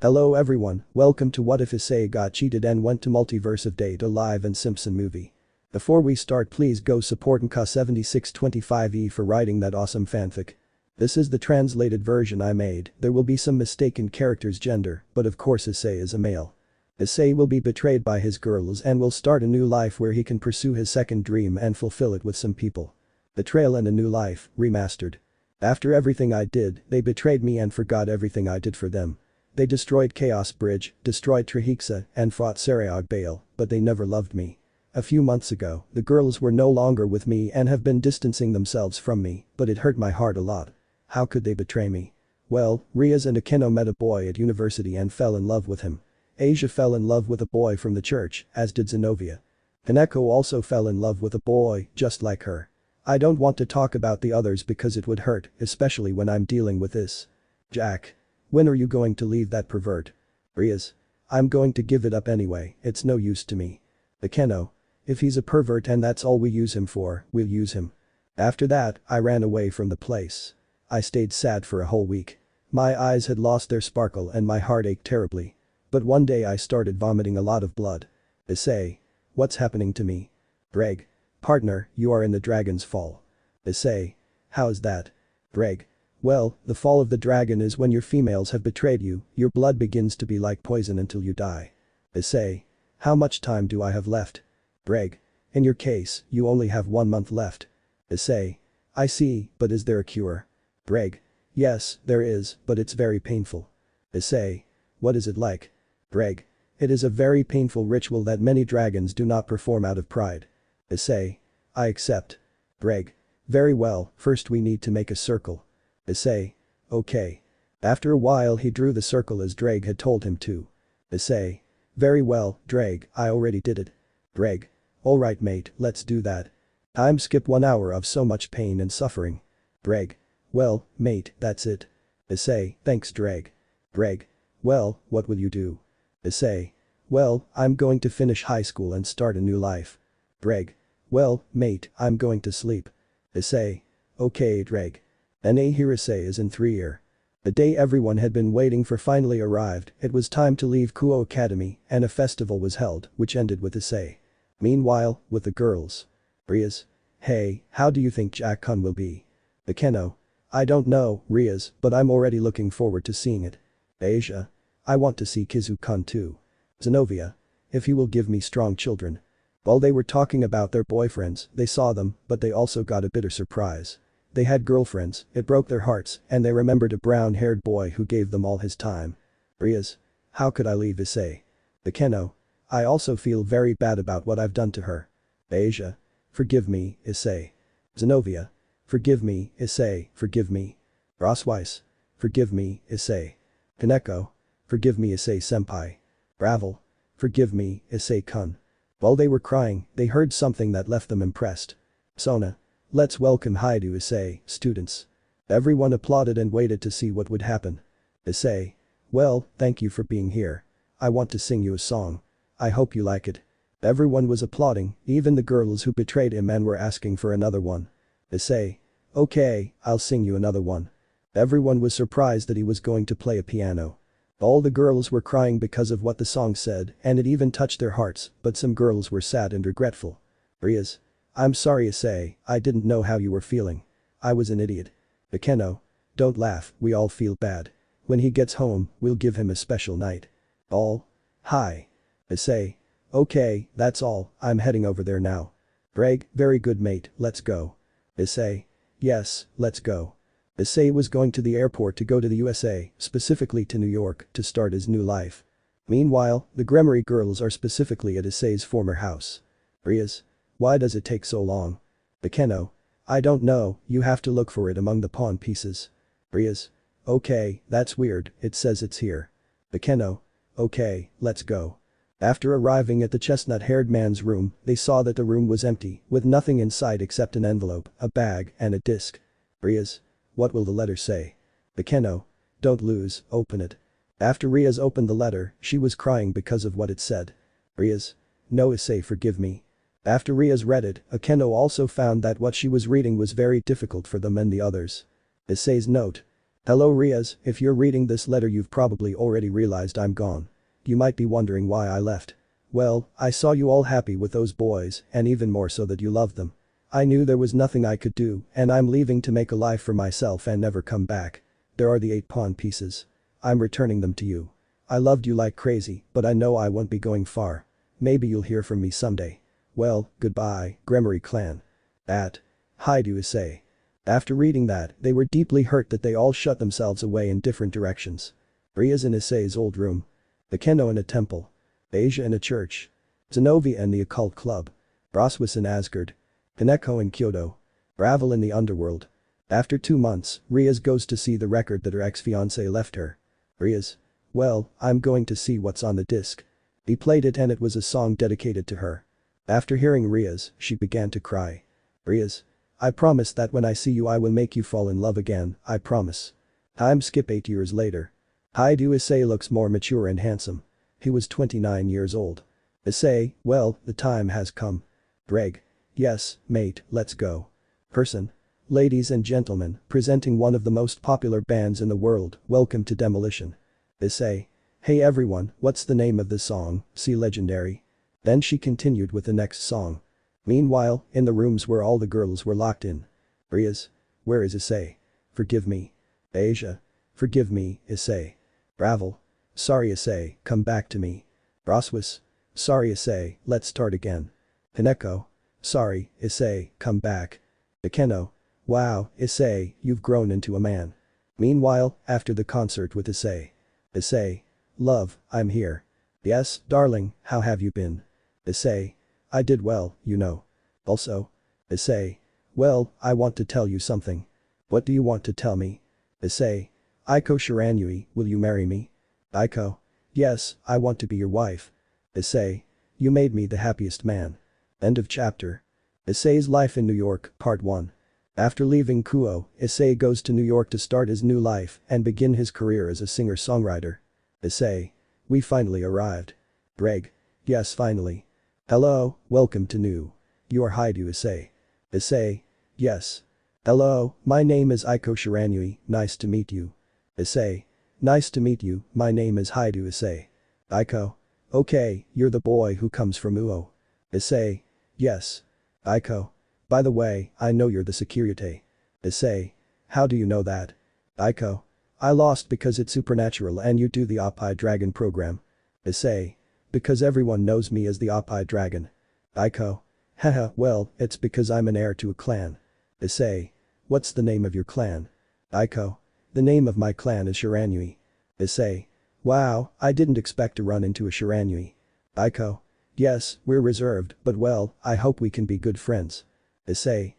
Hello everyone, welcome to What If Issei got cheated and went to Multiverse of Date Alive and Simpson movie. Before we start, please go support Nka7625E for writing that awesome fanfic. This is the translated version I made. There will be some mistake in character's gender, but of course Issei is a male. Issei will be betrayed by his girls and will start a new life where he can pursue his second dream and fulfill it with some people. Betrayal and a New Life, remastered. After everything I did, they betrayed me and forgot everything I did for them. They destroyed Chaos Bridge, destroyed Trihexa, and fought Sariag Bale, but they never loved me. A few months ago, the girls were no longer with me and have been distancing themselves from me, but it hurt my heart a lot. How could they betray me? Well, Rias and Akeno met a boy at university and fell in love with him. Asia fell in love with a boy from the church, as did Zenobia. Kaneko also fell in love with a boy, just like her. I don't want to talk about the others because it would hurt, especially when I'm dealing with this. Jack. When are you going to leave that pervert? Rias. I'm going to give it up anyway, it's no use to me. Akeno. If he's a pervert and that's all we use him for, we'll use him. After that, I ran away from the place. I stayed sad for a whole week. My eyes had lost their sparkle and my heart ached terribly. But one day I started vomiting a lot of blood. Issei. What's happening to me? Greg. Partner, you are in the dragon's fall. Issei. How's that? Greg. Well, the fall of the dragon is when your females have betrayed you, your blood begins to be like poison until you die. Issei. How much time do I have left? Greg. In your case, you only have 1 month left. Issei. I see, but is there a cure? Greg. Yes, there is, but it's very painful. Issei. What is it like? Greg. It is a very painful ritual that many dragons do not perform out of pride. Issei. I accept. Greg. Very well, first we need to make a circle. Issei. Okay. After a while he drew the circle as Drake had told him to. Issei. Very well, Drake, I already did it. Greg. Alright mate, let's do that. I'm skip 1 hour of so much pain and suffering. Greg. Well, mate, that's it. Issei, thanks Drake. Greg. Well, what will you do? Issei. Well, I'm going to finish high school and start a new life. Greg. Well, mate, I'm going to sleep. Issei. Okay Drake. Issei is in 3 year. The day everyone had been waiting for finally arrived, it was time to leave Kuoh Academy and a festival was held, which ended with Issei. Meanwhile, with the girls. Rias. Hey, how do you think Jack-kun will be? Akeno. I don't know, Rias, but I'm already looking forward to seeing it. Asia. I want to see Kizu-kun too. Zenobia. If he will give me strong children. While they were talking about their boyfriends, they saw them, but they also got a bitter surprise. They had girlfriends, it broke their hearts, and they remembered a brown-haired boy who gave them all his time. Rias. How could I leave Issei? Akeno. I also feel very bad about what I've done to her. Asia. Forgive me, Issei. Zenobia. Forgive me, Issei, forgive me. Rosweiss. Forgive me, Issei. Kaneko. Forgive me Issei-senpai. Ravel. Forgive me, Issei-kun. While they were crying, they heard something that left them impressed. Sona. Let's welcome Hyoudou Issei, students. Everyone applauded and waited to see what would happen. Issei. Well, thank you for being here. I want to sing you a song. I hope you like it. Everyone was applauding, even the girls who betrayed him and were asking for another one. Issei. Okay, I'll sing you another one. Everyone was surprised that he was going to play a piano. All the girls were crying because of what the song said and it even touched their hearts, but some girls were sad and regretful. Rias. I'm sorry Issei, I didn't know how you were feeling. I was an idiot. Akeno. Don't laugh, we all feel bad. When he gets home, we'll give him a special night. All. Hi. Issei. Okay, that's all, I'm heading over there now. Greg, very good mate, let's go. Issei. Yes, let's go. Issei was going to the airport to go to the USA, specifically to New York, to start his new life. Meanwhile, the Gremory girls are specifically at Issei's former house. Rias. Why does it take so long? Akeno. I don't know, you have to look for it among the pawn pieces. Rias. Okay, that's weird, it says it's here. Akeno. Okay, let's go. After arriving at the chestnut-haired man's room, they saw that the room was empty, with nothing inside except an envelope, a bag, and a disc. Rias. What will the letter say? Akeno. Don't lose, open it. After Rias opened the letter, she was crying because of what it said. Rias. No Issei, forgive me. After Rias read it, Akeno also found that what she was reading was very difficult for them and the others. Issei's note. Hello Rias, if you're reading this letter you've probably already realized I'm gone. You might be wondering why I left. Well, I saw you all happy with those boys, and even more so that you loved them. I knew there was nothing I could do, and I'm leaving to make a life for myself and never come back. There are the 8 pawn pieces. I'm returning them to you. I loved you like crazy, but I know I won't be going far. Maybe you'll hear from me someday. Well, goodbye, Gremory clan. At Hyoudou Issei. After reading that, they were deeply hurt that they all shut themselves away in different directions. Rias in Issei's old room. The Kuoh in a temple. Asia in a church. Zenobia in the occult club. Broswis in Asgard. Kaneko in Hyoudou. Ravel in the underworld. After 2 months, Rias goes to see the record that her ex-fiancé left her. Rias. Well, I'm going to see what's on the disc. He played it and it was a song dedicated to her. After hearing Rias, she began to cry. Rias. I promise that when I see you I will make you fall in love again, I promise. Time skip 8 years later. Hyoudou Issei looks more mature and handsome. He was 29 years old. Issei, well, the time has come. Greg. Yes, mate, let's go. Person. Ladies and gentlemen, presenting one of the most popular bands in the world, welcome to Demolition. Issei. Hey everyone, what's the name of this song, see Legendary? Then she continued with the next song. Meanwhile, in the rooms where all the girls were locked in. Rias. Where is Issei? Forgive me. Asia. Forgive me, Issei. Ravel. Sorry Issei, come back to me. Broswis. Sorry Issei, let's start again. Kaneko. Sorry, Issei, come back. Kuoh. Wow, Issei, you've grown into a man. Meanwhile, after the concert with Issei. Issei. Love, I'm here. Yes, darling, how have you been? Issei. I did well, you know. Also. Issei. Well, I want to tell you something. What do you want to tell me? Issei. Eiko Shiranui, will you marry me? Eiko. Yes, I want to be your wife. Issei. You made me the happiest man. End of chapter. Issei's life in New York, part 1. After leaving Kuoh, Issei goes to New York to start his new life and begin his career as a singer-songwriter. Issei. We finally arrived. Greg. Yes, finally. Hello, welcome to New. You are Hyoudou Issei. Issei. Yes. Hello, my name is Eiko Shiranui, nice to meet you. Issei. Nice to meet you, my name is Hyoudou Issei. Eiko. Okay, you're the boy who comes from Uo. Issei. Yes. Eiko. By the way, I know you're the Sekiryuutei. Issei. How do you know that? Eiko. I lost because it's supernatural and you do the Oppi Dragon program. Issei. Because everyone knows me as the Oppi Dragon. Eiko. Haha, well, it's because I'm an heir to a clan. Issei. What's the name of your clan? Eiko. The name of my clan is Shiranui. Issei. Wow, I didn't expect to run into a Shiranui. Eiko. Yes, we're reserved, but well, I hope we can be good friends. Issei.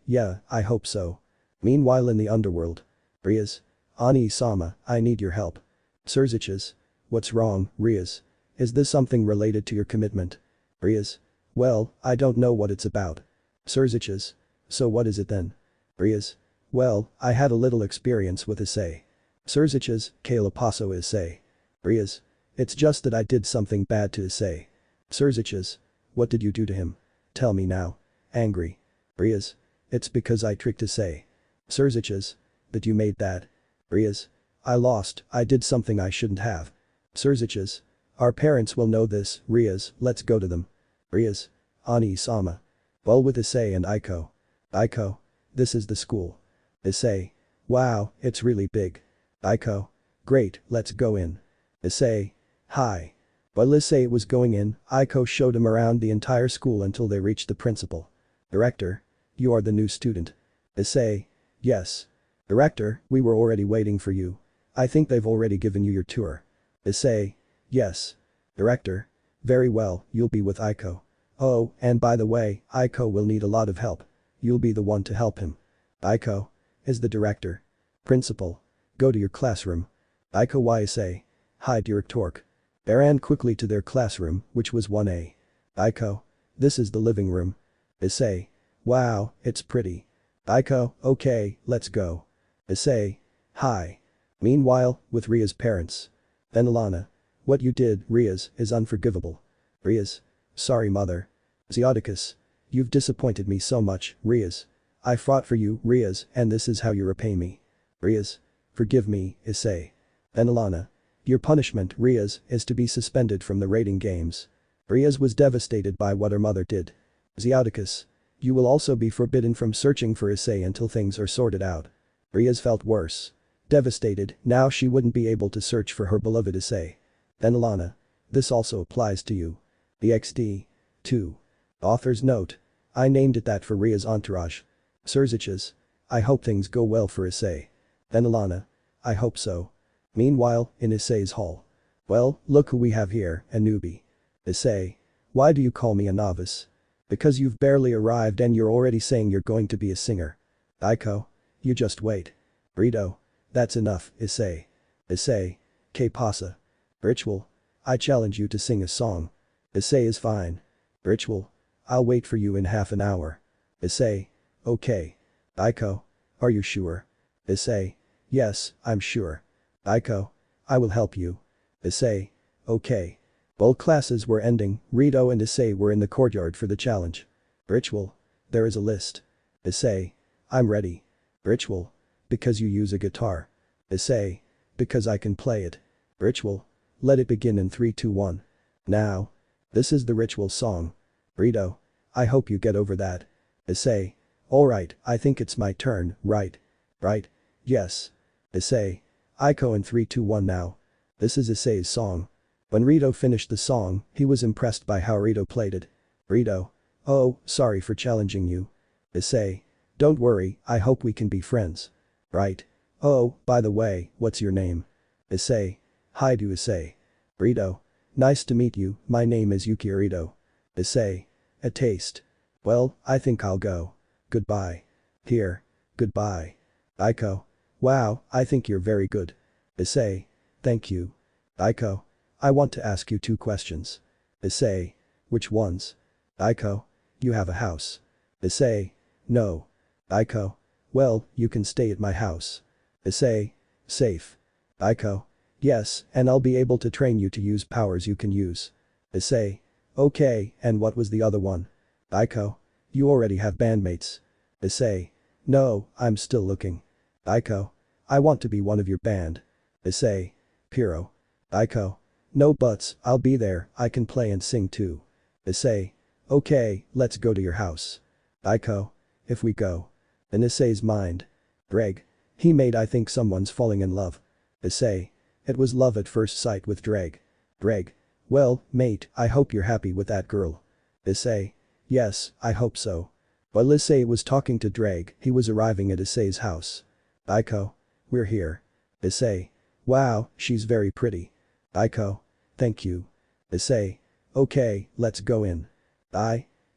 Yeah, I hope so. Meanwhile in the underworld. Rias. Ani-sama, I need your help. Sirzechs. What's wrong, Rias? Is this something related to your commitment? Rias. Well, I don't know what it's about. Sirzechs. So what is it then? Rias. Well, I had a little experience with Issei. Sirzechs, Kalapaso Issei. Rias. It's just that I did something bad to Issei. Sirzechs. What did you do to him? Tell me now. Angry. Rias. It's because I tricked Issei. Sirzechs. That you made that. Rias. I lost, I did something I shouldn't have. Sirzechs. Our parents will know this, Rias, let's go to them. Rias. Ani-sama. Well with Issei and Eiko. Eiko. This is the school. Issei. Wow, it's really big. Eiko. Great, let's go in. Issei. Hi. While Issei was going in, Eiko showed him around the entire school until they reached the principal. Director. You are the new student. Issei. Yes. Director, we were already waiting for you. I think they've already given you your tour. Issei. Yes. Director. Very well, you'll be with Eiko. Oh, and by the way, Eiko will need a lot of help. You'll be the one to help him. Eiko. Is the director. Principal. Go to your classroom. Eiko y Issei. Hi Directork. They ran quickly to their classroom, which was 1A. Eiko. This is the living room. Issei. Wow, it's pretty. Eiko, okay, let's go. Issei. Hi. Meanwhile, with Ria's parents. Venelana. What you did, Rias, is unforgivable. Rias. Sorry mother. Zeoticus. You've disappointed me so much, Rias. I fought for you, Rias, and this is how you repay me. Rias. Forgive me, Issei. Venelana. Your punishment, Rias, is to be suspended from the raiding games. Rias was devastated by what her mother did. Xiaudicus. You will also be forbidden from searching for Issei until things are sorted out. Rias felt worse. Devastated, now she wouldn't be able to search for her beloved Issei. Venelana. This also applies to you. EXD. 2. Author's note. I named it that for Ria's entourage. Sirzechs. I hope things go well for Issei. Venelana. I hope so. Meanwhile, in Issei's hall. Well, look who we have here, a newbie. Issei. Why do you call me a novice? Because you've barely arrived and you're already saying you're going to be a singer. Aiko. You just wait. Rito. That's enough, Issei. Issei. Que pasa? Ritual. I challenge you to sing a song. Issei is fine. Ritual. I'll wait for you in half an hour. Issei. Okay. Aiko. Are you sure? Issei. Yes, I'm sure. Aiko. I will help you. Issei. Okay. While classes were ending, Rito and Issei were in the courtyard for the challenge. Ritual. There is a list. Issei. I'm ready. Ritual. Because you use a guitar. Issei. Because I can play it. Ritual. Let it begin in 3, 2, 1. Now. This is the ritual song. Rito. I hope you get over that. Issei. Alright, I think it's my turn, right? Right? Yes. Issei. Aiko in 3, 2, 1 now. This is Issei's song. When Rito finished the song, he was impressed by how Rito played it. Rito. Oh, sorry for challenging you. Issei. Don't worry, I hope we can be friends. Right? Oh, by the way, what's your name? Issei. Hi to Issei. Rito. Nice to meet you, my name is Yukirito. Issei. A taste. Well, I think I'll go. Goodbye. Here. Goodbye. Aiko. Wow, I think you're very good. Issei. Thank you. Aiko. I want to ask you 2 questions. Issei. Which ones? Aiko. You have a house. Issei. No. Aiko. Well, you can stay at my house. Issei. Safe. Aiko. Yes, and I'll be able to train you to use powers you can use. Issei. Okay, and what was the other one? Aiko. You already have bandmates. Issei. No, I'm still looking. Aiko. I want to be one of your band. Issei. Piro. Aiko. No buts, I'll be there, I can play and sing too. Issei. Okay, let's go to your house. Aiko. If we go. In Issei's mind. Dreg. He made I think someone's falling in love. Issei. It was love at first sight with Dreg. Dreg. Well, mate, I hope you're happy with that girl. Issei. Yes, I hope so. While Issei was talking to Dreg, he was arriving at Issei's house. Aiko. We're here. Issei. Wow, she's very pretty. Aiko. Thank you. Issei. Okay, let's go in.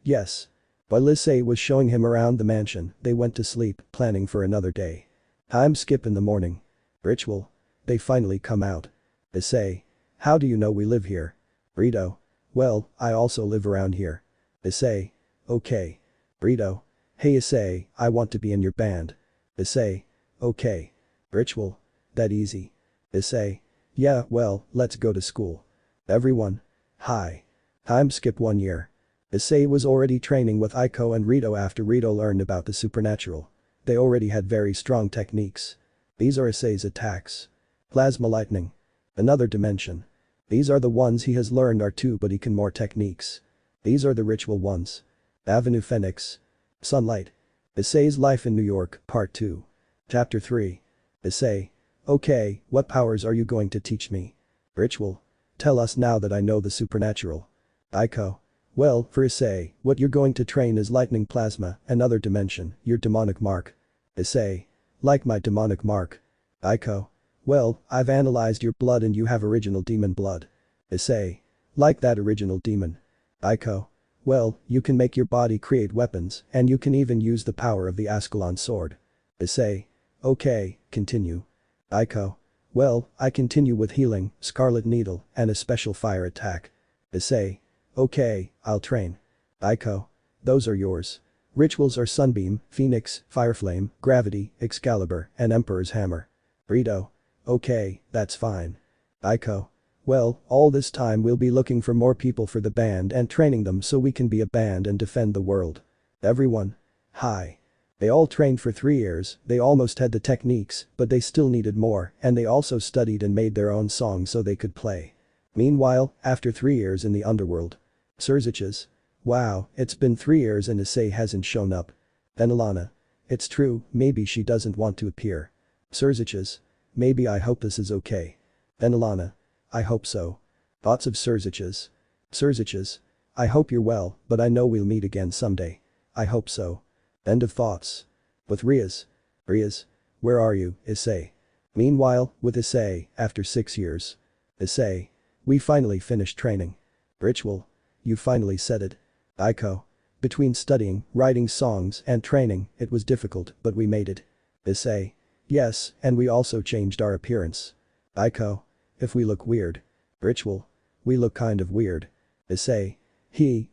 Yes. While Issei was showing him around the mansion, they went to sleep, planning for another day. Time skip in the morning. Ritual. They finally come out. Issei. How do you know we live here? Rito. Well, I also live around here. Issei. Okay. Rito. Hey Issei, I want to be in your band. Issei. Okay. Ritual. That easy. Issei. Yeah, well, let's go to school. Everyone. Hi. Time skip 1 year. Issei was already training with Aiko and Rito after Rito learned about the supernatural. They already had very strong techniques. These are Issei's attacks. Plasma lightning. Another dimension. These are the ones he has learned are 2 but he can more techniques. These are the ritual ones. Avenue Phoenix. Sunlight. Issei's life in New York, Part 2. Chapter 3. Issei. Okay, what powers are you going to teach me? Ritual. Tell us now that I know the supernatural. Aiko. Well, for Issei, what you're going to train is lightning plasma, another dimension, your demonic mark. Issei. Like my demonic mark. Aiko. Well, I've analyzed your blood and you have original demon blood. Issei. Like that original demon. Aiko. Well, you can make your body create weapons, and you can even use the power of the Ascalon sword. Issei. Okay, continue. Aiko. Well, I continue with healing, Scarlet Needle, and a special fire attack. Issei. Okay, I'll train. Aiko. Those are yours. Rituals are Sunbeam, Phoenix, Fireflame, Gravity, Excalibur, and Emperor's Hammer. Rito. Okay, that's fine. Aiko. Well, all this time we'll be looking for more people for the band and training them so we can be a band and defend the world. Everyone. Hi. They all trained for 3 years, they almost had the techniques, but they still needed more, and they also studied and made their own songs so they could play. Meanwhile, after 3 years in the underworld. Sirzechs. Wow, it's been 3 years and Issei hasn't shown up. Venelana. It's true, maybe she doesn't want to appear. Sirzechs. Maybe I hope this is okay. Venelana. I hope so. Thoughts of Sirzechs. Sirzechs. I hope you're well, but I know we'll meet again someday. I hope so. End of thoughts. With Rias. Rias. Where are you, Issei? Meanwhile, with Issei, after 6 years. Issei. We finally finished training. Ritual. You finally said it. Kuoh. Between studying, writing songs, and training, it was difficult, but we made it. Issei. Yes, and we also changed our appearance. Kuoh. If we look weird. Ritual. We look kind of weird. Issei.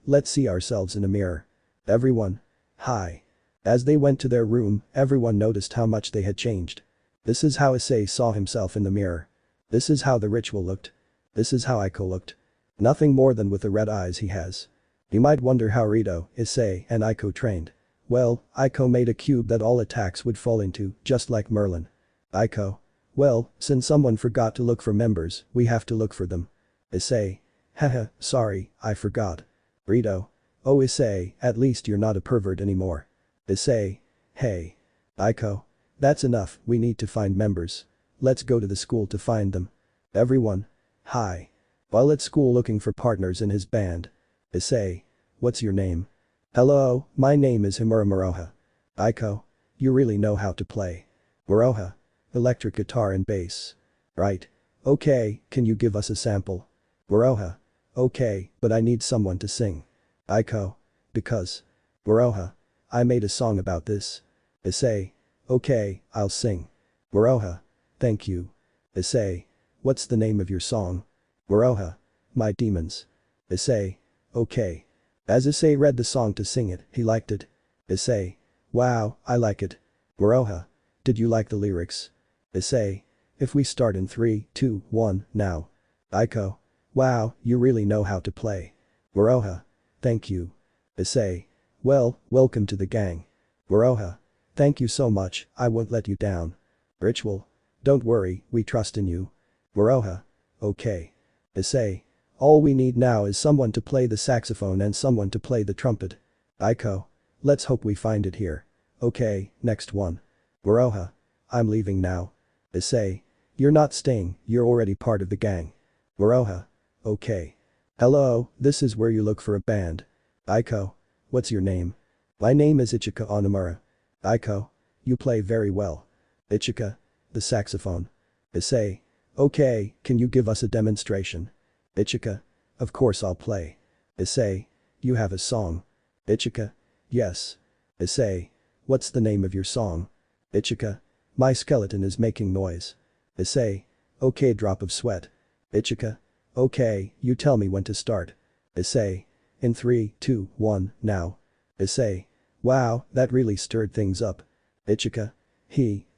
Let's see ourselves in a mirror. Everyone. Hi. As they went to their room, everyone noticed how much they had changed. This is how Issei saw himself in the mirror. This is how the ritual looked. This is how Kuoh looked. Nothing more than with the red eyes he has. You might wonder how Hyoudou, Issei, and Kuoh trained. Well, Kuoh made a cube that all attacks would fall into, just like Merlin. Kuoh. Well, since someone forgot to look for members, we have to look for them. Issei. Haha, sorry, I forgot. Hyoudou. Oh Issei, at least you're not a pervert anymore. Issei. Hey. Kuoh. That's enough, we need to find members. Let's go to the school to find them. Everyone. Hi. While at school looking for partners in his band. Issei. What's your name? Hello, my name is Himura Muroha. Kuoh. You really know how to play. Muroha. Electric guitar and bass. Right. Okay, can you give us a sample? Muroha. Okay, but I need someone to sing. Kuoh. Because. Muroha. I made a song about this. Issei. Okay, I'll sing. Muroha. Thank you. Issei. What's the name of your song? Muroha. My Demons. Issei. Okay. As Issei read the song to sing it, he liked it. Issei. Wow, I like it. Muroha. Did you like the lyrics? Issei. If we start in 3, 2, 1, now. Kuoh. Wow, you really know how to play. Muroha. Thank you. Issei. Well, welcome to the gang. Muroha. Thank you so much, I won't let you down. Ritual. Don't worry, we trust in you. Muroha. Okay. Issei. All we need now is someone to play the saxophone and someone to play the trumpet. Kuoh. Let's hope we find it here. Okay, next one. Muroha. I'm leaving now. Issei. You're not staying, you're already part of the gang. Muroha. Okay. Hello, this is where you look for a band. Kuoh. What's your name? My name is Ichika Onimura. Kuoh. You play very well. Ichika. The saxophone. Issei. Okay, can you give us a demonstration? Ichika. Of course I'll play. Issei. You have a song. Ichika. Yes. Issei. What's the name of your song? Ichika. My skeleton is making noise. Issei. Okay, drop of sweat. Ichika. Okay, you tell me when to start. Issei. In 3, 2, 1, now. Issei. Wow, that really stirred things up. Ichika.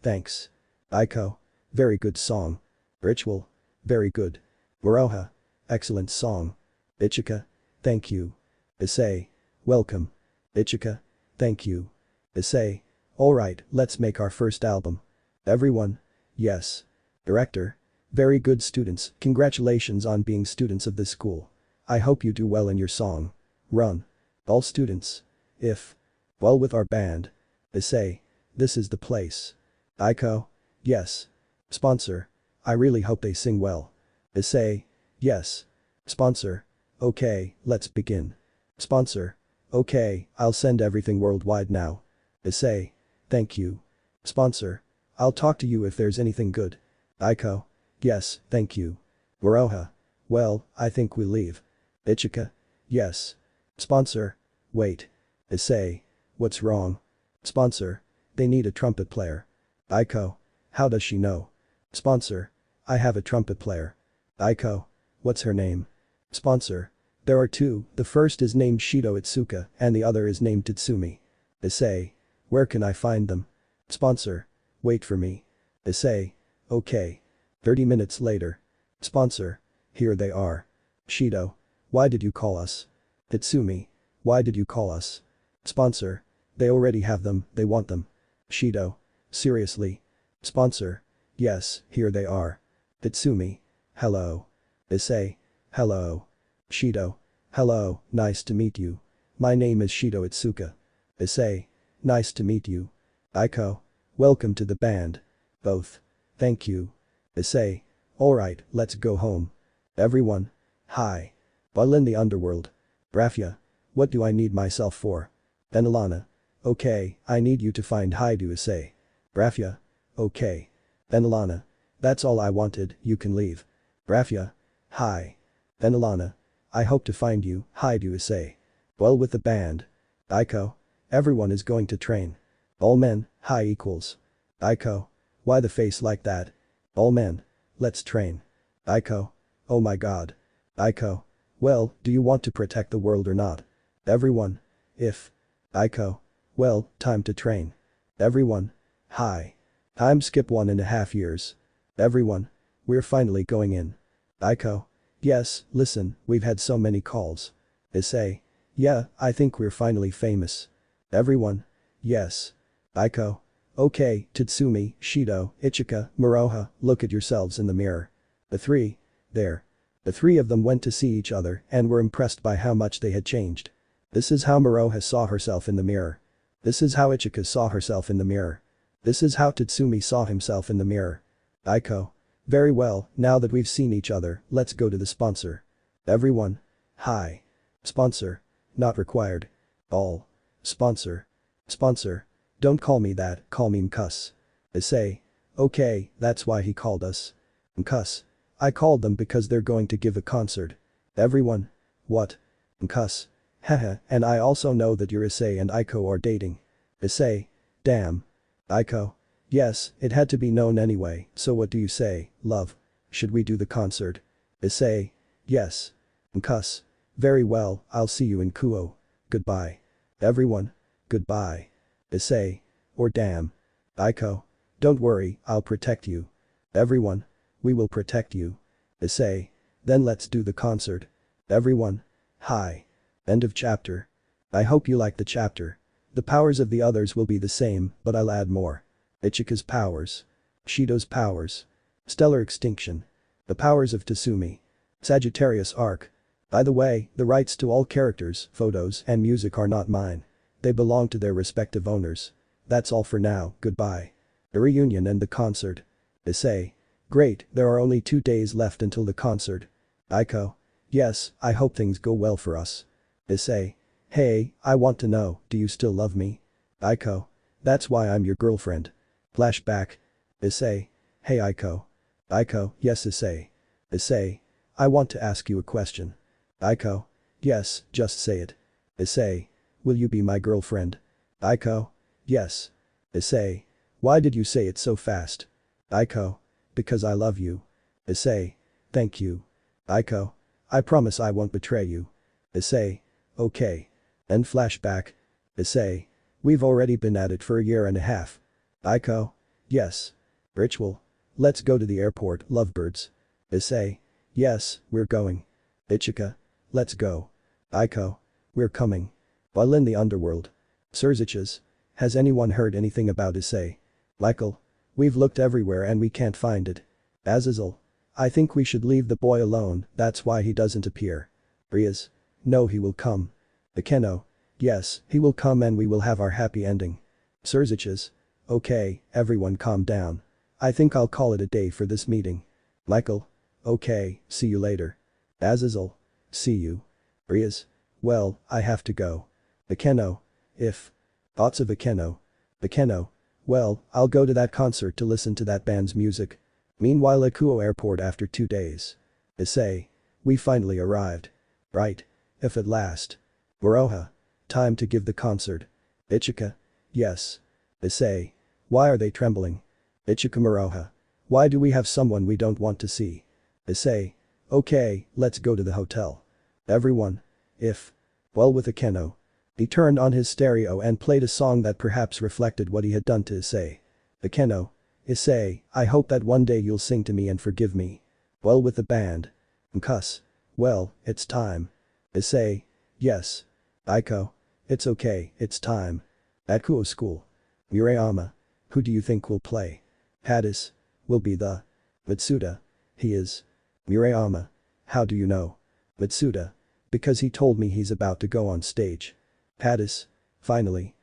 Thanks. Kuoh. Very good song. Ritual. Very good. Muroha. Excellent song. Ichika. Thank you. Issei. Welcome. Ichika. Thank you. Issei. Alright, let's make our first album. Everyone. Yes. Director. Very good students, congratulations on being students of this school. I hope you do well in your song. Run. All students. If. Well with our band. Issei. This is the place. Kuoh. Yes. Sponsor. I really hope they sing well. Issei. Yes. Sponsor. Okay, let's begin. Sponsor. Okay, I'll send everything worldwide now. Issei. Thank you. Sponsor. I'll talk to you if there's anything good. Kuoh. Yes, thank you. Muroha. Well, I think we leave. Ichika. Yes. Sponsor. Wait. Issei. What's wrong? Sponsor. They need a trumpet player. Kuoh. How does she know? Sponsor. I have a trumpet player. Kuoh. What's her name? Sponsor. There are two, the first is named Shido Itsuka and the other is named Tatsumi. Issei. Where can I find them? Sponsor. Wait for me. Issei. Okay. 30 minutes later. Sponsor. Here they are. Shido. Why did you call us? Tatsumi. Why did you call us? Sponsor. They already have them, they want them. Shido. Seriously. Sponsor. Yes, here they are. Itsumi. Hello. Issei. Hello. Shido. Hello, nice to meet you. My name is Shido Itsuka. Issei. Nice to meet you. Aiko. Welcome to the band. Both. Thank you. Issei. Alright, let's go home. Everyone. Hi. While in the underworld. Grayfia. What do I need myself for? Venelana. Okay, I need you to find Hyoudou Issei. Grayfia. Okay. Venelana. That's all I wanted, you can leave. Grayfia. Hi. Venelana. I hope to find you, Hyoudou Issei. Well with the band. Aiko. Everyone is going to train. All men, high equals. Aiko. Why the face like that? All men. Let's train. Aiko. Oh my god. Aiko. Well, do you want to protect the world or not? Everyone. If. Aiko. Well, time to train. Everyone. Hi. Time skip 1.5 years. Everyone. We're finally going in. Aiko. Yes, listen, we've had so many calls. Issei. Yeah, I think we're finally famous. Everyone. Yes. Aiko. Okay, Tatsumi, Shido, Ichika, Moroha, look at yourselves in the mirror. The three. There. The three of them went to see each other and were impressed by how much they had changed. This is how Moroha saw herself in the mirror. This is how Ichika saw herself in the mirror. This is how Tatsumi saw himself in the mirror. Aiko. Very well, now that we've seen each other, let's go to the sponsor. Everyone. Hi. Sponsor. Not required. All. Sponsor. Sponsor. Don't call me that, call me Mkuss. Issei. Okay, that's why he called us. Mkuss. I called them because they're going to give a concert. Everyone. What? Mkuss. Haha, and I also know that your Issei and Aiko are dating. Issei. Damn. Aiko. Yes, it had to be known anyway, so what do you say, love? Should we do the concert? Issei. Yes. Mkuss. Very well, I'll see you in Kuoh. Goodbye. Everyone. Goodbye. Issei. Or damn. Aiko. Don't worry, I'll protect you. Everyone. We will protect you. Issei. Then let's do the concert. Everyone. Hi. End of chapter. I hope you like the chapter. The powers of the others will be the same, but I'll add more. Ichika's powers. Shido's powers. Stellar extinction. The powers of Tatsumi. Sagittarius arc. By the way, the rights to all characters, photos and music are not mine. They belong to their respective owners. That's all for now, goodbye. The reunion and the concert. Issei. Great, there are only 2 days left until the concert. Aiko. Yes, I hope things go well for us. Issei. Hey, I want to know, do you still love me? Aiko. That's why I'm your girlfriend. Flashback. Issei. Hey Aiko. Aiko, yes Issei. Issei. I want to ask you a question. Aiko. Yes, just say it. Issei. Will you be my girlfriend? Aiko. Yes. Issei. Why did you say it so fast? Aiko. Because I love you. Issei. Thank you. Aiko. I promise I won't betray you. Issei. Okay. End flashback. Issei. We've already been at it for 1.5 years. Aiko. Yes. Ritual. Let's go to the airport, lovebirds. Issei. Yes, we're going. Ichika. Let's go. Aiko. We're coming. While in the underworld. Sirzechs. Has anyone heard anything about Issei? Michael. We've looked everywhere and we can't find it. Azazel. I think we should leave the boy alone, that's why he doesn't appear. Rias. No, he will come. Akeno. Yes, he will come and we will have our happy ending. Sirzechs. Okay, everyone calm down. I think I'll call it a day for this meeting. Michael. Okay, see you later. Azazel. See you. Rias. Well, I have to go. Akeno. If. Thoughts of Akeno. Akeno. Well, I'll go to that concert to listen to that band's music. Meanwhile at Kuoh airport after 2 days. Issei. We finally arrived. Right. If at last. Moroha. Time to give the concert. Ichika. Yes. Issei. Why are they trembling? Ichika Moroha. Why do we have someone we don't want to see? Issei. Okay, let's go to the hotel. Everyone. If. Well with Akeno. He turned on his stereo and played a song that perhaps reflected what he had done to Issei. Akeno. Issei, I hope that one day you'll sing to me and forgive me. Well with the band. Mkuss. Well, it's time. Issei. Yes. Aiko. It's okay, it's time. At Kuoh school. Murayama. Who do you think will play? Hades. Will be the. Mitsuda. He is. Murayama. How do you know? Mitsuda. Because he told me he's about to go on stage. Hades. Finally.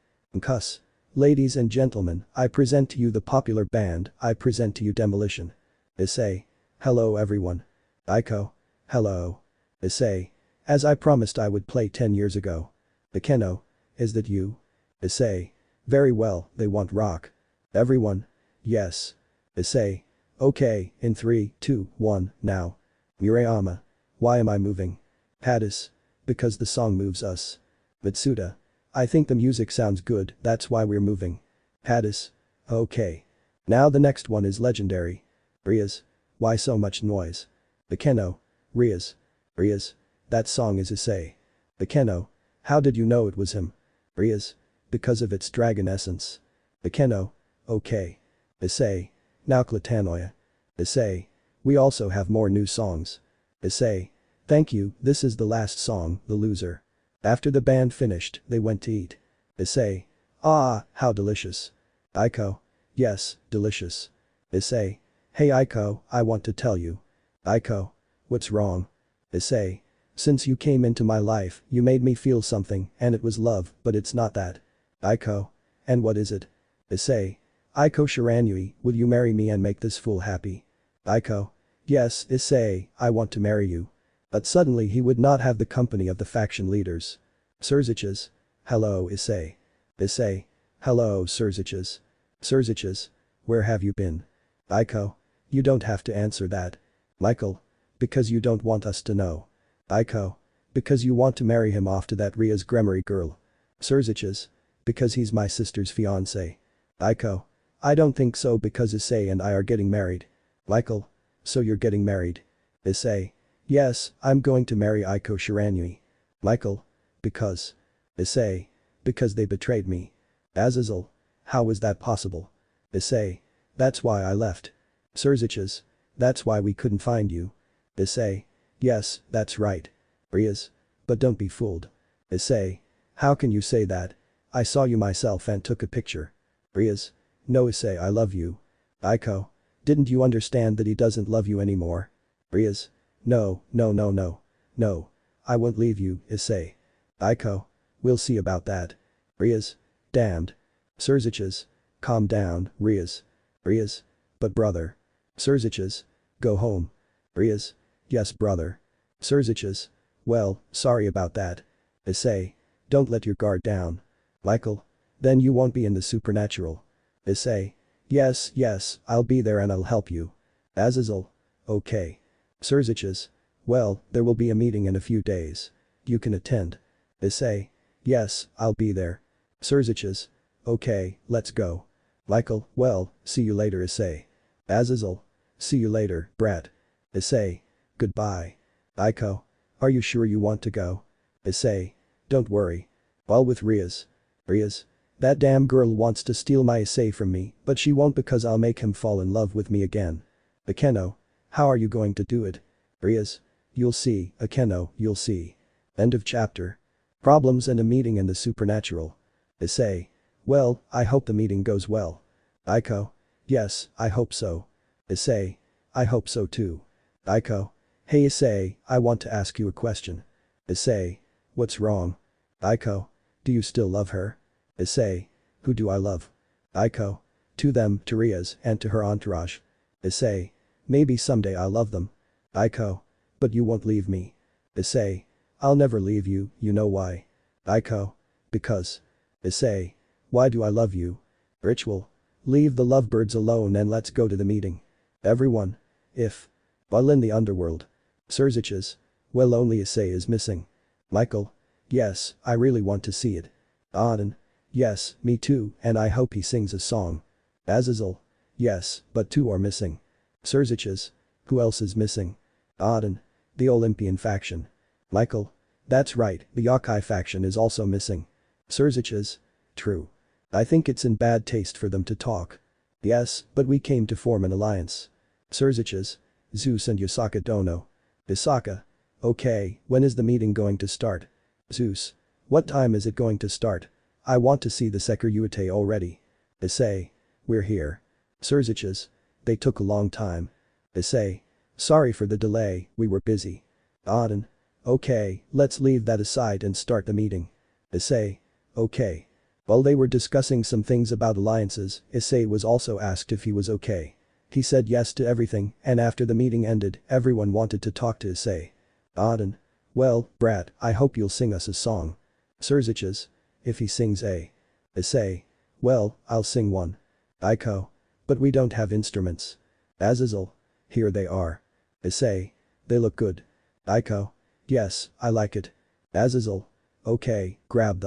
Cuss. Ladies and gentlemen, I present to you the popular band, I present to you Demolition. Issei. Hello everyone. Aiko. Hello. Issei. As I promised I would play 10 years ago. Ikeno. Is that you? Issei. Very well, they want rock. Everyone. Yes. Issei. Okay, in 3, 2, 1, now. Murayama. Why am I moving? Hades. Because the song moves us. Mitsuda. I think the music sounds good, that's why we're moving. Hades. Okay. Now the next one is legendary. Rias. Why so much noise? Ikeno. Rias. Rias. That song is Issei. Ikeno. How did you know it was him? Rias. Because of its dragon essence. Ikeno. Okay. Issei. Now Clatanoia. Issei. We also have more new songs. Issei. Thank you, this is the last song, The Loser. After the band finished, they went to eat. Issei. Ah, how delicious. Aiko. Yes, delicious. Issei. Hey Aiko, I want to tell you. Aiko. What's wrong? Issei. Since you came into my life, you made me feel something, and it was love, but it's not that. Aiko. And what is it? Issei. Aiko Shiranui, will you marry me and make this fool happy? Aiko. Yes, Issei, I want to marry you. But suddenly he would not have the company of the faction leaders. Sirzechs. Hello Issei. Issei. Hello Sirzechs. Sirzechs. Where have you been? Aiko. You don't have to answer that. Michael. Because you don't want us to know. Aiko. Because you want to marry him off to that Rias Gremory girl. Sirzechs. Because he's my sister's fiancé. Aiko. I don't think so because Issei and I are getting married. Michael. So you're getting married. Issei. Yes, I'm going to marry Aiko Shiranui. Michael. Because. Issei. Because they betrayed me. Azazel. How was that possible? Issei. That's why I left. Sirzechs. That's why we couldn't find you. Issei. Yes, that's right. Rias. But don't be fooled. Issei. How can you say that? I saw you myself and took a picture. Rias. No Issei, I love you. Aiko. Didn't you understand that he doesn't love you anymore? Rias. No. No. I won't leave you, Issei. Aiko. We'll see about that. Rias. Damned. Sirzechs. Calm down, Rias. Rias. But brother. Sirzechs. Go home. Rias. Yes brother. Sirzechs. Well, sorry about that. Issei. Don't let your guard down. Michael. Then you won't be in the supernatural. Issei. Yes, I'll be there and I'll help you. Azazel. Okay. Sirzechs. Well, there will be a meeting in a few days. You can attend. Issei. Yes, I'll be there. Sirzechs. Okay, let's go. Michael. Well, see you later Issei. Azazel. See you later, brat. Issei. Goodbye. Aiko. Are you sure you want to go? Issei. Don't worry. While with Rias. Rias. That damn girl wants to steal my Issei from me, but she won't because I'll make him fall in love with me again. Ikeno. How are you going to do it? Rias. You'll see, Ikeno, you'll see. End of chapter. Problems and a meeting in the supernatural. Issei. Well, I hope the meeting goes well. Aiko. Yes, I hope so. Issei. I hope so too. Aiko. Hey Issei, I want to ask you a question. Issei. What's wrong? Aiko. Do you still love her? Issei. Who do I love? Aiko. To them, to Rias, and to her entourage. Issei. Maybe someday I'll love them. Aiko. But you won't leave me. Issei. I'll never leave you, you know why? Aiko. Because. Issei. Why do I love you? Ritual. Leave the lovebirds alone and let's go to the meeting. Everyone. If. While in the underworld. Sirzechs. Well only Issei is missing. Michael. Yes, I really want to see it. Auden. Yes, me too, and I hope he sings a song. Azazel. Yes, but 2 are missing. Sirzechs. Who else is missing? Auden. The Olympian faction. Michael. That's right, the Yokai faction is also missing. Sirzechs. True. I think it's in bad taste for them to talk. Yes, but we came to form an alliance. Sirzechs. Zeus and Yasaka Dono. Yasaka. Okay, when is the meeting going to start? Zeus. What time is it going to start? I want to see the Sekiryuutei already. Issei. We're here. Sirzechs. They took a long time. Issei. Sorry for the delay, we were busy. Auden. Okay, let's leave that aside and start the meeting. Issei. Okay. While they were discussing some things about alliances, Issei was also asked if he was okay. He said yes to everything, and after the meeting ended, everyone wanted to talk to Issei. Auden. Well, brat, I hope you'll sing us a song. Sirzechs. If he sings a. Issei. Well, I'll sing one. Iko. But we don't have instruments. Azazel. Here they are. Issei. They look good. Iko. Yes, I like it. Azazel. Okay, grab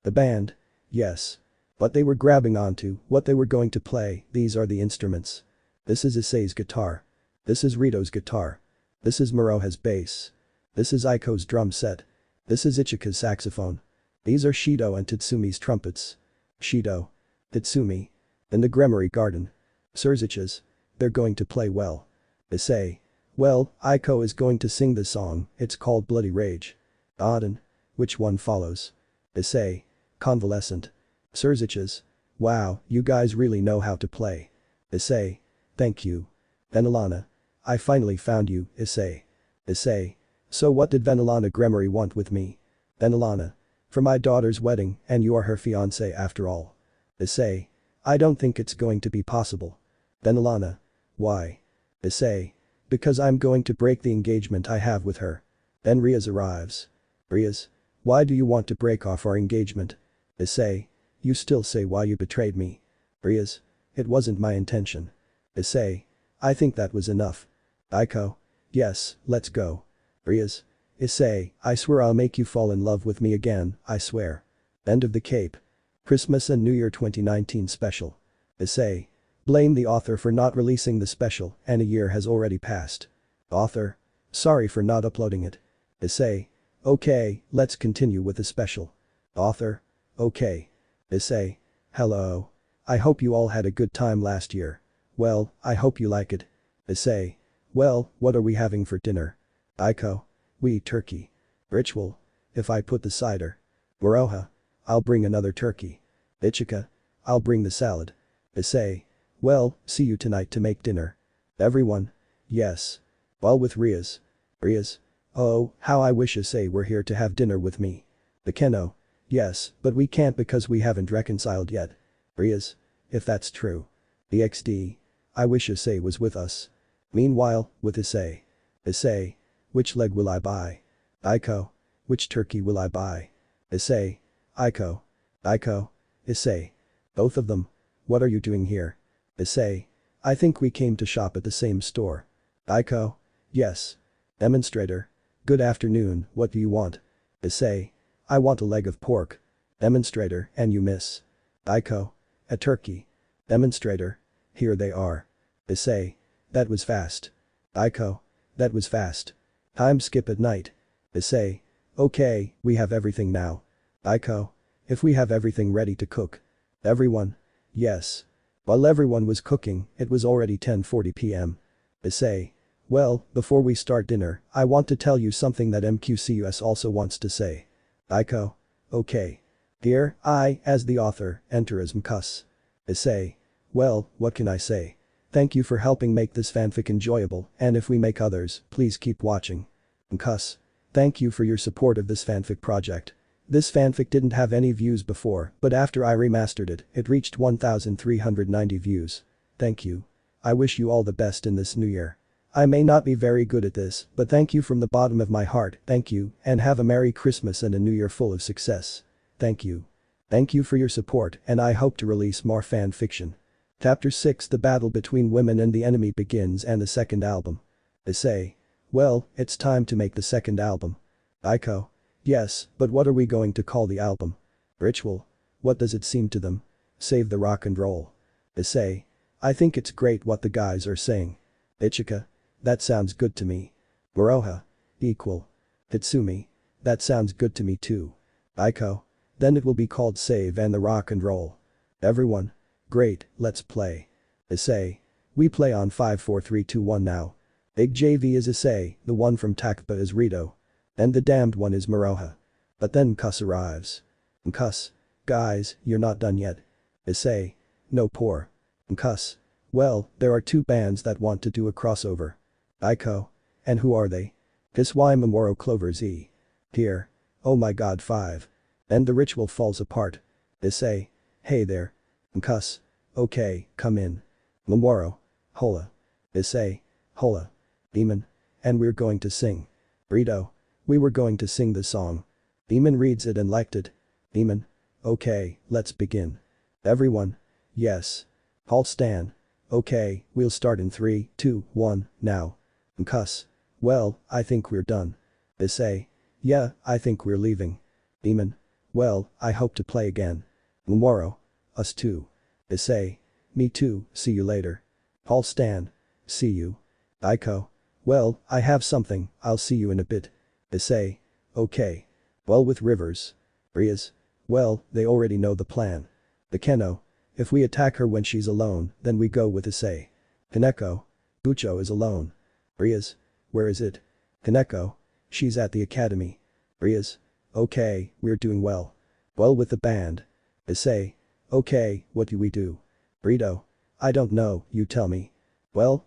the band. Yes. But they were grabbing onto what they were going to play. These are the instruments. This is Issei's guitar. This is Rito's guitar. This is Muroha's bass. This is Aiko's drum set. This is Ichika's saxophone. These are Shido and Tatsumi's trumpets. Shido. Tatsumi. In the Gremory garden. Sirzechs. They're going to play well. Issei. Well, Aiko is going to sing the song, it's called Bloody Rage. Auden. Which one follows? Issei. Convalescent. Sirzechs. Wow, you guys really know how to play. Issei. Thank you. Venelana. I finally found you, Issei. Issei. So what did Venelana Gremory want with me? Venelana. For my daughter's wedding, and you are her fiancé after all. Issei. I don't think it's going to be possible. Venelana. Why? Issei. Because I'm going to break the engagement I have with her. Then Rias arrives. Rias. Why do you want to break off our engagement? Issei. You still say why you betrayed me. Rias. It wasn't my intention. Issei. I think that was enough. Aiko. Yes, let's go. Rias. Issei, I swear I'll make you fall in love with me again, I swear. End of the Cape. Christmas and New Year 2019 special. Issei. Blame the author for not releasing the special, and a year has already passed. Author. Sorry for not uploading it. Issei. Okay, let's continue with the special. Author. Okay. Issei. Hello. I hope you all had a good time last year. Well, I hope you like it. Issei. Well, what are we having for dinner? Aiko. We eat turkey. Ritual. If I put the cider. Muroha. I'll bring another turkey. Ichika. I'll bring the salad. Issei. Well, see you tonight to make dinner. Everyone. Yes. While with Rias. Rias. Oh, how I wish Issei were here to have dinner with me. The Keno. Yes, but we can't because we haven't reconciled yet. Rias. If that's true. The XD. I wish Issei was with us. Meanwhile, with Issei. Issei. Which leg will I buy? Aiko. Which turkey will I buy? Issei. Aiko. Aiko. Issei. Both of them. What are you doing here? Issei. I think we came to shop at the same store. Aiko. Yes. Demonstrator. Good afternoon, what do you want? Issei. I want a leg of pork. Demonstrator, and you miss. Aiko. A turkey. Demonstrator. Here they are. Issei. That was fast. Aiko. That was fast. Time skip at night. Issei. Okay, we have everything now. Aiko. If we have everything ready to cook. Everyone. Yes. While everyone was cooking, it was already 10:40 p.m. Issei. Well, before we start dinner, I want to tell you something that MQCUS also wants to say. Aiko. Okay. Here, I, as the author, enter as Mkus. Issei. Well, what can I say? Thank you for helping make this fanfic enjoyable, and if we make others, please keep watching. Mkus. Thank you for your support of this fanfic project. This fanfic didn't have any views before, but after I remastered it, it reached 1,390 views. Thank you. I wish you all the best in this new year. I may not be very good at this, but thank you from the bottom of my heart, thank you, and have a Merry Christmas and a New Year full of success. Thank you. Thank you for your support, and I hope to release more fan fiction. Chapter 6 The battle between women and the enemy begins and the second album. Issei. Well, it's time to make the second album. Aiko. Yes, but what are we going to call the album? Ritual. What does it seem to them? Save the rock and roll. Issei. I think it's great what the guys are saying. Ichika. That sounds good to me. Muroha. Equal. Hitsumi. That sounds good to me too. Aiko. Then it will be called Save and the Rock and Roll. Everyone. Great, let's play. Issei. We play on 5 4 3 2 1 now. Big JV is Issei, the one from Takba is Rito. And the damned one is Muroha. But then Mkus arrives. Mkus. Guys, you're not done yet. Issei. No poor. Cuss. Well, there are two bands that want to do a crossover. Aiko. And who are they? Iswai Memoro Clovers E. Here. Oh my god 5. And the ritual falls apart. Issei. Hey there. Cuss. Okay, come in. Memoro. Hola. Issei. Hola. Demon. And we're going to sing. Rito. We were going to sing the song. Demon reads it and liked it. Demon. Okay, let's begin. Everyone. Yes. Paul Stan. Okay, we'll start in 3, 2, 1, now. Cuss. Well, I think we're done. Issei. Yeah, I think we're leaving. Demon. Well, I hope to play again. Memoro. Us too. Issei. Me too, see you later. Paul Stan. See you. Aiko. Well, I have something, I'll see you in a bit. Issei. Okay. Well with Rivers. Rias. Well, they already know the plan. The Keno. If we attack her when she's alone, then we go with Issei. Kaneko. Bucho is alone. Rias. Where is it? Kaneko. She's at the academy. Rias. Okay, we're doing well. Well with the band. Issei. Okay, what do we do? Rito. I don't know, you tell me. Well,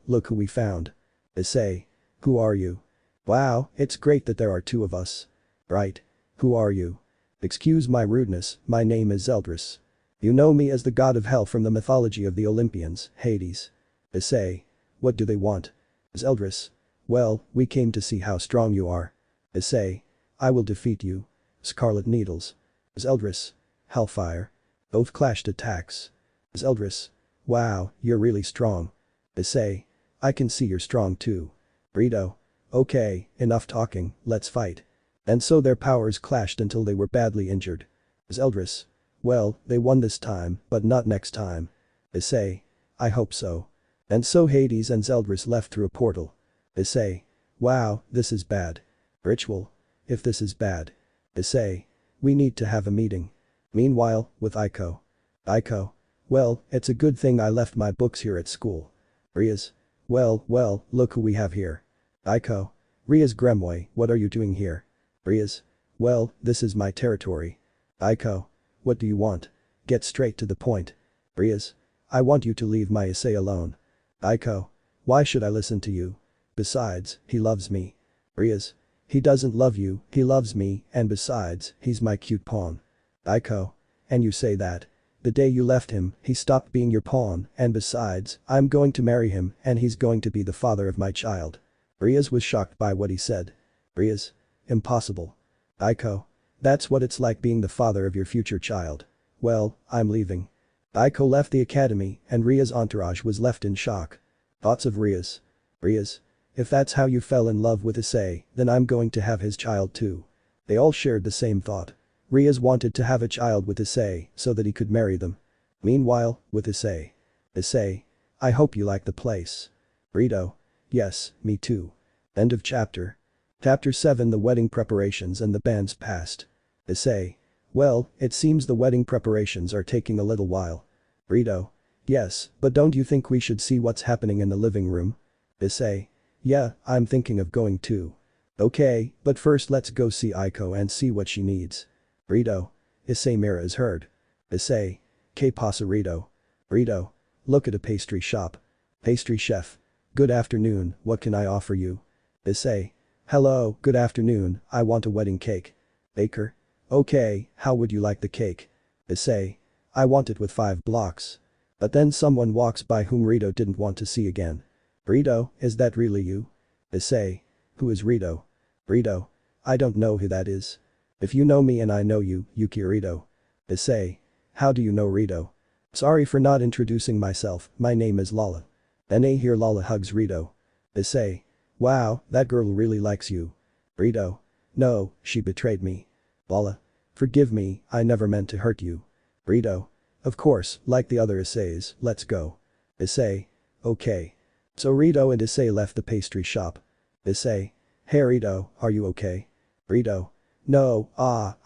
look who we found. Issei. Who are you? Wow, it's great that there are two of us. Right. Who are you? Excuse my rudeness, my name is Zeldris. You know me as the god of hell from the mythology of the Olympians, Hades. Issei. What do they want? Zeldris. Well, we came to see how strong you are. Issei. I will defeat you. Scarlet Needles. Zeldris. Hellfire. Both clashed attacks. Zeldris. Wow, you're really strong. Issei. I can see you're strong too. Rito. Okay, enough talking, let's fight. And so their powers clashed until they were badly injured. Zeldris. Well, they won this time, but not next time. Issei. I hope so. And so Hades and Zeldris left through a portal. Issei. Wow, this is bad. Ritual. If this is bad. Issei. We need to have a meeting. Meanwhile, with Aiko. Aiko. Well, it's a good thing I left my books here at school. Rias. Well, look who we have here. Aiko. Rias Gremory, what are you doing here? Rias. Well, this is my territory. Aiko. What do you want? Get straight to the point. Rias. I want you to leave my Issei alone. Aiko. Why should I listen to you? Besides, he loves me. Rias. He doesn't love you, he loves me, and besides, he's my cute pawn. Aiko. And you say that? The day you left him, he stopped being your pawn, and besides, I'm going to marry him and he's going to be the father of my child. Rias was shocked by what he said. Rias. Impossible. Aiko. That's what it's like being the father of your future child. Well, I'm leaving. Aiko left the academy and Rias' entourage was left in shock. Thoughts of Rias. Rias. If that's how you fell in love with Issei, then I'm going to have his child too. They all shared the same thought. Rias wanted to have a child with Issei so that he could marry them. Meanwhile, with Issei. Issei. I hope you like the place. Rito. Yes, me too. End of chapter. Chapter 7. The wedding preparations and the bands passed. Issei. Well, it seems the wedding preparations are taking a little while. Rito. Yes, but don't you think we should see what's happening in the living room? Issei. Yeah, I'm thinking of going too. Okay, but first let's go see Aiko and see what she needs. Rito. Issei Mira is heard. Issei. Que pasa Rito? Rito. Look at a pastry shop. Pastry chef. Good afternoon, what can I offer you? Issei. Hello, good afternoon, I want a wedding cake. Baker. Okay, how would you like the cake? Issei. I want it with 5 blocks. But then someone walks by whom Rito didn't want to see again. Rito, is that really you? Issei. Who is Rito? Rito. I don't know who that is. If you know me and I know you, Yuki Rito. Issei. How do you know Rito? Sorry for not introducing myself, my name is Lala. Then here Lala hugs Rito. Issei. Wow, that girl really likes you. Rito. No, she betrayed me. Lala. Forgive me, I never meant to hurt you. Rito. Of course, like the other Isseis, let's go. Issei. Okay. So Rito and Issei left the pastry shop. Issei. Hey Rito, are you okay? Rito. No,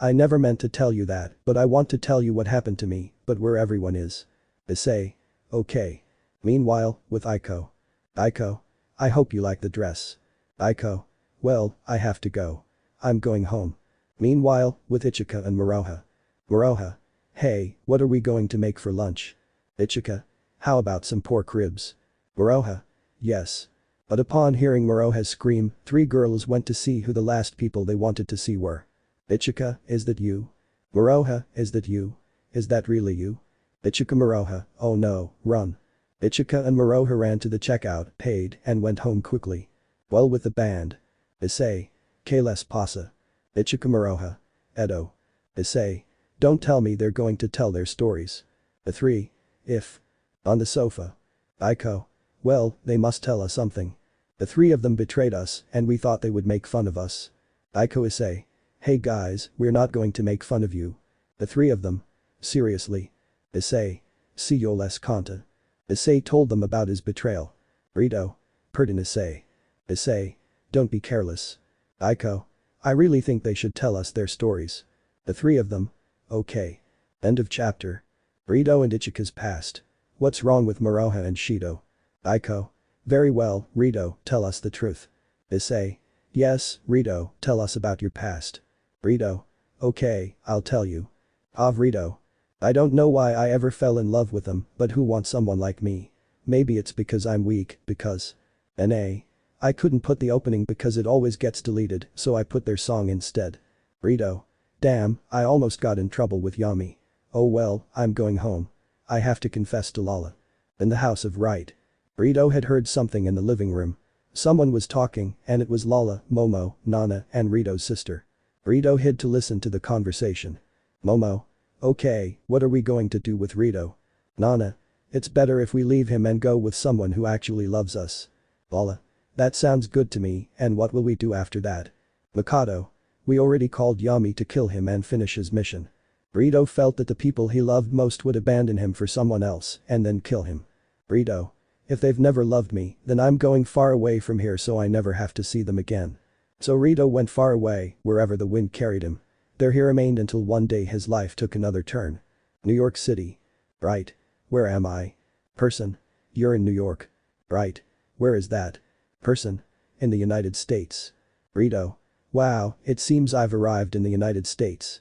I never meant to tell you that, but I want to tell you what happened to me, but where everyone is. Issei. Okay. Meanwhile, with Aiko. Aiko. I hope you like the dress. Aiko. Well, I have to go. I'm going home. Meanwhile, with Ichika and Maroha. Moroha. Hey, what are we going to make for lunch? Ichika. How about some pork ribs? Moroha. Yes. But upon hearing Moroha's scream, 3 girls went to see who the last people they wanted to see were. Ichika, is that you? Moroha, is that you? Is that really you? Ichika. Moroha, oh no, run. Ichika and Moroha ran to the checkout, paid, and went home quickly. Well with the band. Issei. Kales pasa. Ichika. Moroha. Edo. Issei. Don't tell me they're going to tell their stories. The 3. If. On the sofa. Aiko. Well, they must tell us something. The 3 of them betrayed us and we thought they would make fun of us. Aiko. Issei. Hey guys, we're not going to make fun of you. The 3 of them. Seriously. Issei. Si yo les conta. Issei told them about his betrayal. Rito. Pardon Issei. Issei. Don't be careless. Aiko. I really think they should tell us their stories. The 3 of them. Okay. End of chapter. Rito and Ichika's past. What's wrong with Moroha and Shido? Aiko. Very well, Rito, tell us the truth. Issei. Yes, Rito, tell us about your past. Rito. Okay, I'll tell you. Rito. I don't know why I ever fell in love with them, but who wants someone like me? Maybe it's because I'm weak, because. Na. I couldn't put the opening because it always gets deleted, so I put their song instead. Rito. Damn, I almost got in trouble with Yami. Oh well, I'm going home. I have to confess to Lala. In the house of Right. Rito had heard something in the living room. Someone was talking, and it was Lala, Momo, Nana, and Rito's sister. Rito hid to listen to the conversation. Momo. Okay, what are we going to do with Rito? Nana. It's better if we leave him and go with someone who actually loves us. Lala. That sounds good to me, and what will we do after that? Mikado. We already called Yami to kill him and finish his mission. Rito felt that the people he loved most would abandon him for someone else and then kill him. Rito. If they've never loved me, then I'm going far away from here so I never have to see them again. So Rito went far away, wherever the wind carried him. There he remained until one day his life took another turn. New York City. Right. Where am I? Person. You're in New York. Right. Where is that? Person. In the United States. Rito. Wow, it seems I've arrived in the United States.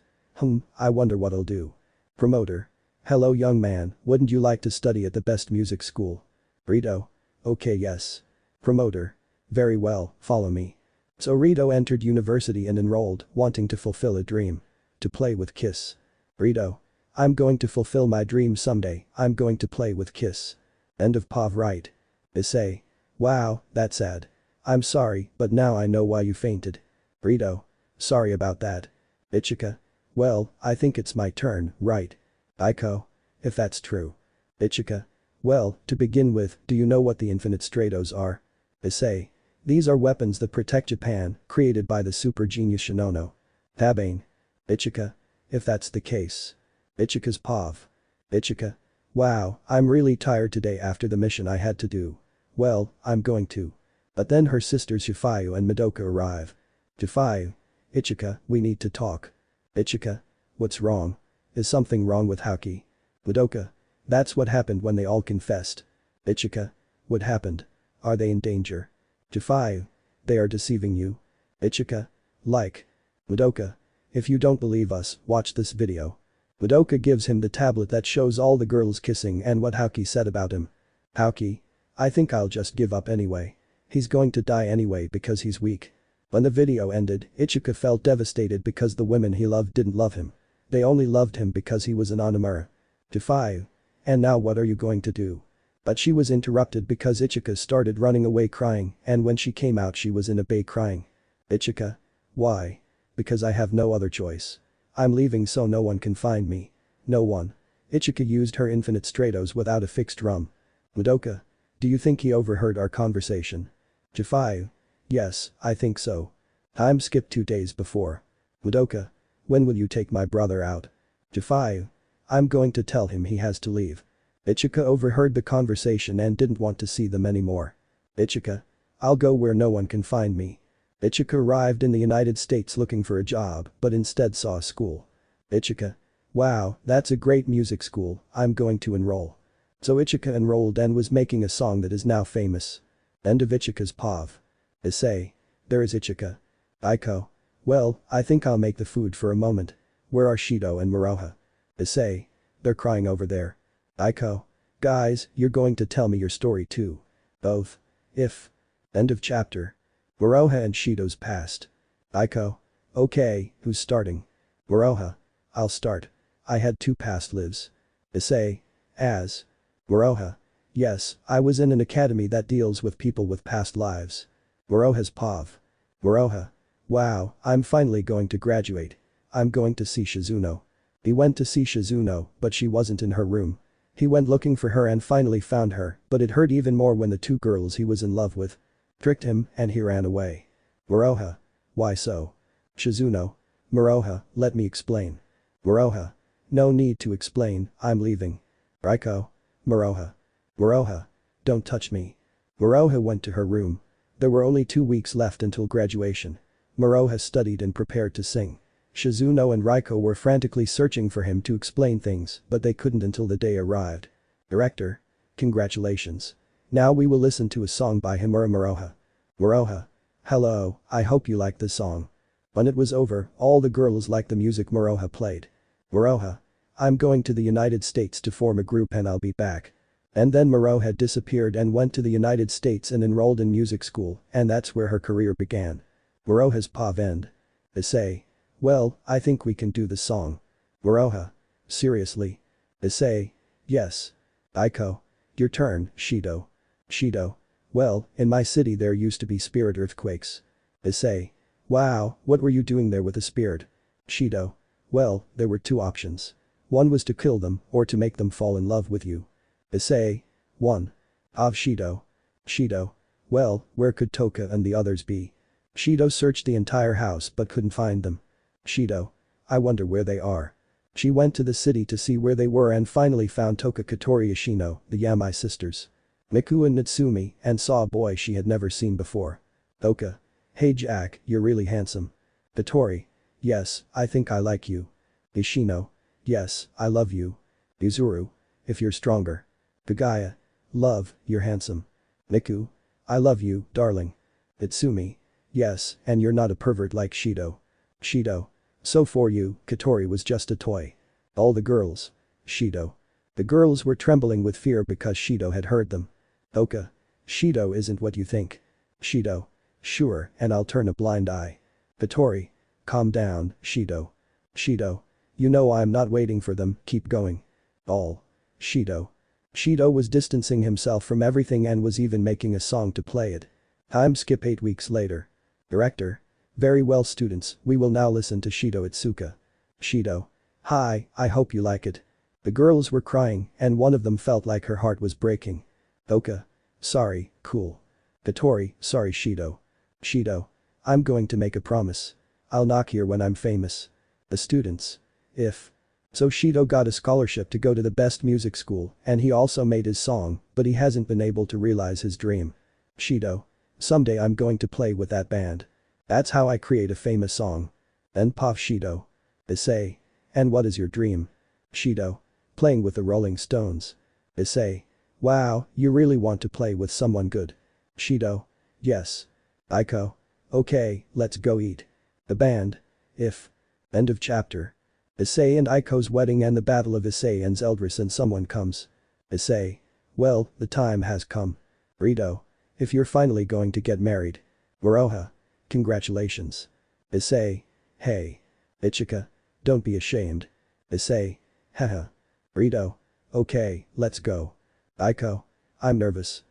I wonder what I'll do. Promoter. Hello young man, wouldn't you like to study at the best music school? Rito. Okay yes. Promoter. Very well, follow me. So Rito entered university and enrolled, wanting to fulfill a dream. To play with Kiss. Rito. I'm going to fulfill my dream someday, I'm going to play with Kiss. End of Pav. Right. Issei. Wow, that's sad. I'm sorry, but now I know why you fainted. Rito. Sorry about that. Ichika. Well, I think it's my turn, right? Aiko. If that's true. Ichika. Well, to begin with, do you know what the Infinite Stratos are? Issei. These are weapons that protect Japan, created by the super genius Shinono. Tabane. Ichika. If that's the case. Ichika's Pav. Ichika. Wow, I'm really tired today after the mission I had to do. Well, I'm going to. But then her sisters Shifayu and Madoka arrive. Shifayu. Ichika, we need to talk. Ichika. What's wrong? Is something wrong with Haoki? Madoka. That's what happened when they all confessed. Ichika. What happened? Are they in danger? Shifayu. They are deceiving you. Ichika. Like. Madoka. If you don't believe us, watch this video. Madoka gives him the tablet that shows all the girls kissing and what Haoki said about him. Haoki. I think I'll just give up anyway. He's going to die anyway because he's weak. When the video ended, Ichika felt devastated because the women he loved didn't love him. They only loved him because he was an Onimura. Shifayu. And now what are you going to do? But she was interrupted because Ichika started running away crying and when she came out she was in a bay crying. Ichika. Why? Because I have no other choice. I'm leaving so no one can find me. No one. Ichika used her infinite stratos without a fixed drum. Madoka. Do you think he overheard our conversation? Shifayu. Yes, I think so. Time skipped 2 days before. Madoka. When will you take my brother out? Shifayu. I'm going to tell him he has to leave. Ichika overheard the conversation and didn't want to see them anymore. Ichika. I'll go where no one can find me. Ichika arrived in the United States looking for a job but instead saw a school. Ichika. Wow, that's a great music school, I'm going to enroll. So Ichika enrolled and was making a song that is now famous. End of Ichika's Pav. Issei. There is Ichika. Aiko. Well, I think I'll make the food for a moment. where are Shido and Moroha? Issei. They're crying over there. Aiko. Guys, you're going to tell me your story too. Both. If. End of chapter. Moroha and Shido's past. Aiko. Okay, who's starting? Moroha. I'll start. I had 2 past lives. Issei. As. Moroha. Yes, I was in an academy that deals with people with past lives. Moroha's Pav. Moroha. Wow, I'm finally going to graduate. I'm going to see Shizuno. He went to see Shizuno, but she wasn't in her room. He went looking for her and finally found her, but it hurt even more when the 2 girls he was in love with tricked him and he ran away. Moroha. Why so? Shizuno. Moroha, let me explain. Moroha. No need to explain, I'm leaving. Raiko. Moroha. Moroha. Don't touch me. Moroha went to her room. There were only 2 weeks left until graduation. Moroha studied and prepared to sing. Shizuno and Raiko were frantically searching for him to explain things, but they couldn't until the day arrived. Director. Congratulations. Now we will listen to a song by Himura Moroha. Moroha. Hello, I hope you like the song. When it was over, all the girls liked the music Moroha played. Moroha. I'm going to the United States to form a group and I'll be back. And then Moroha disappeared and went to the United States and enrolled in music school, and that's where her career began. Moroha's Pav end. Issei. Well, I think we can do the song. Moroha. Seriously? Issei. Yes. Aiko. Your turn, Shido. Shido. Well, in my city there used to be spirit earthquakes. Issei. Wow, what were you doing there with a spirit? Shido. Well, there were 2 options. One was to kill them or to make them fall in love with you. Issei. 1. Of Shido. Shido. Well, where could Toka and the others be? Shido searched the entire house but couldn't find them. Shido. I wonder where they are. She went to the city to see where they were and finally found Toka Katori Ashino, the Yamai sisters. Miku and Natsumi, and saw a boy she had never seen before. Toka. Hey Jack, you're really handsome. Katori. Yes, I think I like you. Ishino. Yes, I love you. Izuru. If you're stronger. Kagaya. Love, you're handsome. Miku. I love you, darling. Itsumi. Yes, and you're not a pervert like Shido. Shido. So for you, Katori was just a toy. All the girls. Shido. The girls were trembling with fear because Shido had heard them. Oka. Shido isn't what you think. Shido. Sure, and I'll turn a blind eye. Katori. Calm down, Shido. Shido. You know I'm not waiting for them, keep going. All. Shido. Shido was distancing himself from everything and was even making a song to play it. Time skip 8 weeks later. Director. Very well students, we will now listen to Shido Itsuka. Shido. Hi, I hope you like it. The girls were crying and one of them felt like her heart was breaking. Oka. Sorry, cool. Katori, sorry Shido. Shido. I'm going to make a promise. I'll knock here when I'm famous. The students. If. So Shido got a scholarship to go to the best music school and he also made his song, but he hasn't been able to realize his dream. Shido. Someday I'm going to play with that band. That's how I create a famous song. Then Puff Shido. Issei. And what is your dream? Shido. Playing with the Rolling Stones. Issei. Wow, you really want to play with someone good. Shido. Yes. Aiko. Okay, let's go eat. The band. If. End of chapter. Issei and Aiko's wedding and the battle of Issei and Zeldris and someone comes. Issei. Well, the time has come. Rito. If you're finally going to get married. Moroha. Congratulations. Issei. Hey. Ichika. Don't be ashamed. Issei. Haha. Rito. Okay, let's go. Aiko. I'm nervous.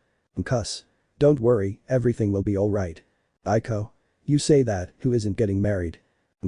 Cuss. Don't worry, everything will be alright. Aiko. You say that, who isn't getting married?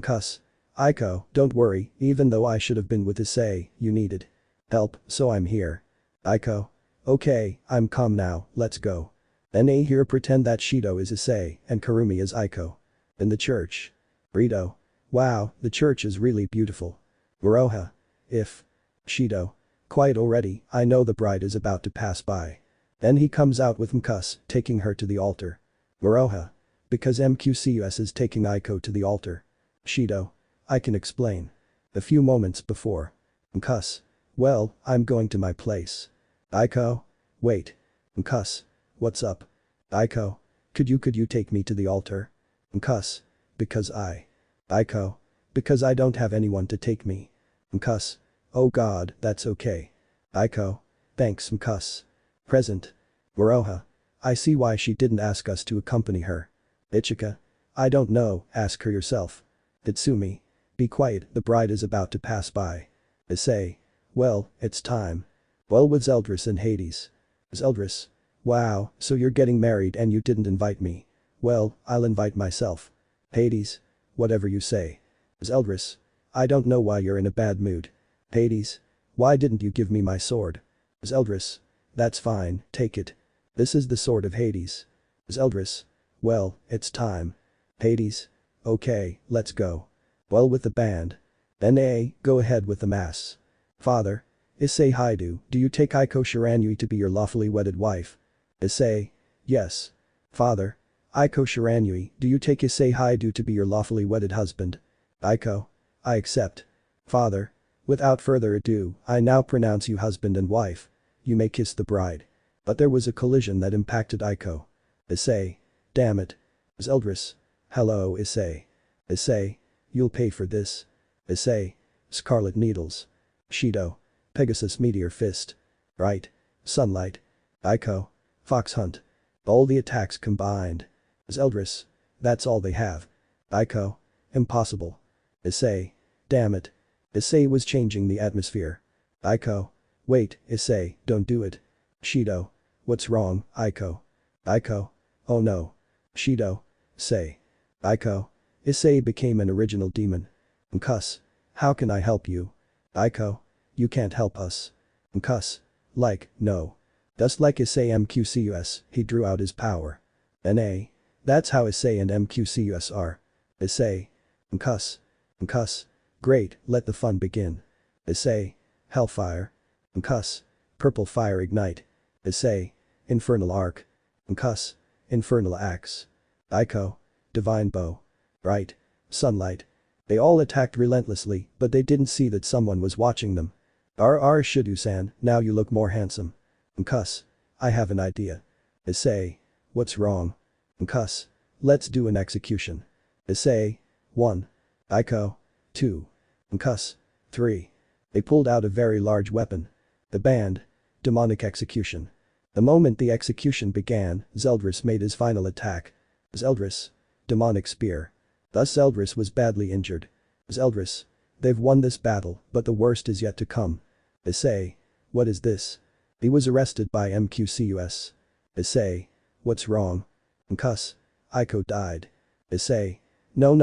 Cuss. Aiko, don't worry, even though I should have been with Issei, you needed help, so I'm here. Aiko. Okay, I'm calm now, let's go. Then here pretend that Shido is Issei and Kurumi is Aiko. In the church. Rito. Wow, the church is really beautiful. Moroha. If. Shido. Quiet already, I know the bride is about to pass by. Then he comes out with Mkus, taking her to the altar. Moroha. Because MQCUS is taking Aiko to the altar. Shido. I can explain. A few moments before. Mkus. Well, I'm going to my place. Aiko. Wait. Mkus. What's up? Aiko. Could you take me to the altar? Mkus. Because I. Aiko. Because I don't have anyone to take me. Mkuss. Oh god, that's okay. Aiko. Thanks Mkuss. Present. Moroha. I see why she didn't ask us to accompany her. Ichika. I don't know, ask her yourself. Itsumi. Be quiet, the bride is about to pass by. Issei. Well, it's time. Well with Zeldris and Hades. Zeldris. Wow, so you're getting married and you didn't invite me. Well, I'll invite myself. Hades. Whatever you say. Zeldris. I don't know why you're in a bad mood. Hades. Why didn't you give me my sword? Zeldris. That's fine, take it. This is the sword of Hades. Zeldris. Well, it's time. Hades. Okay, let's go. Well with the band. Then go ahead with the mass. Father. Issei Hyoudou, do you take Aiko Shiranui to be your lawfully wedded wife? Issei. Yes. Father. Aiko Shiranui, do you take Issei Hyoudou to be your lawfully wedded husband? Aiko. I accept. Father. Without further ado, I now pronounce you husband and wife. You may kiss the bride. But there was a collision that impacted Aiko. Issei. Damn it. Zeldris. Hello Issei. Issei. You'll pay for this. Issei. Scarlet Needles. Shido. Pegasus Meteor Fist. Right. Sunlight. Aiko. Fox Hunt. All the attacks combined. Zeldris. That's all they have. Aiko. Impossible. Issei. Damn it. Issei was changing the atmosphere. Aiko. Wait, Issei, don't do it. Shido. What's wrong, Aiko? Aiko. Oh no. Shido. Say. Aiko. Issei became an original demon. Mkuss. How can I help you? Aiko. You can't help us. Mkuss. Like, no. Just like Issei MQCUS, he drew out his power. Na. That's how Issei and MQCUS are. Issei. Mkuss. Mkuss. Great, let the fun begin. Issei. Hellfire. Mkuss. Purple Fire Ignite. Issei. Infernal Arc. Mkuss. Infernal Axe. Aiko. Divine Bow. Right. Sunlight. They all attacked relentlessly, but they didn't see that someone was watching them. Shido-san, now you look more handsome. Mkuss. I have an idea. Issei. What's wrong? Mkuss. Let's do an execution. Issei. 1. Aiko. 2. Mkuss. 3. They pulled out a very large weapon. The band. Demonic Execution. The moment the execution began, Zeldris made his final attack. Zeldris. Demonic Spear. Thus Zeldris was badly injured. Zeldris. They've won this battle, but the worst is yet to come. Issei. What is this? He was arrested by MQCUS. Issei. What's wrong? Mkuss. Aiko died. Issei. No.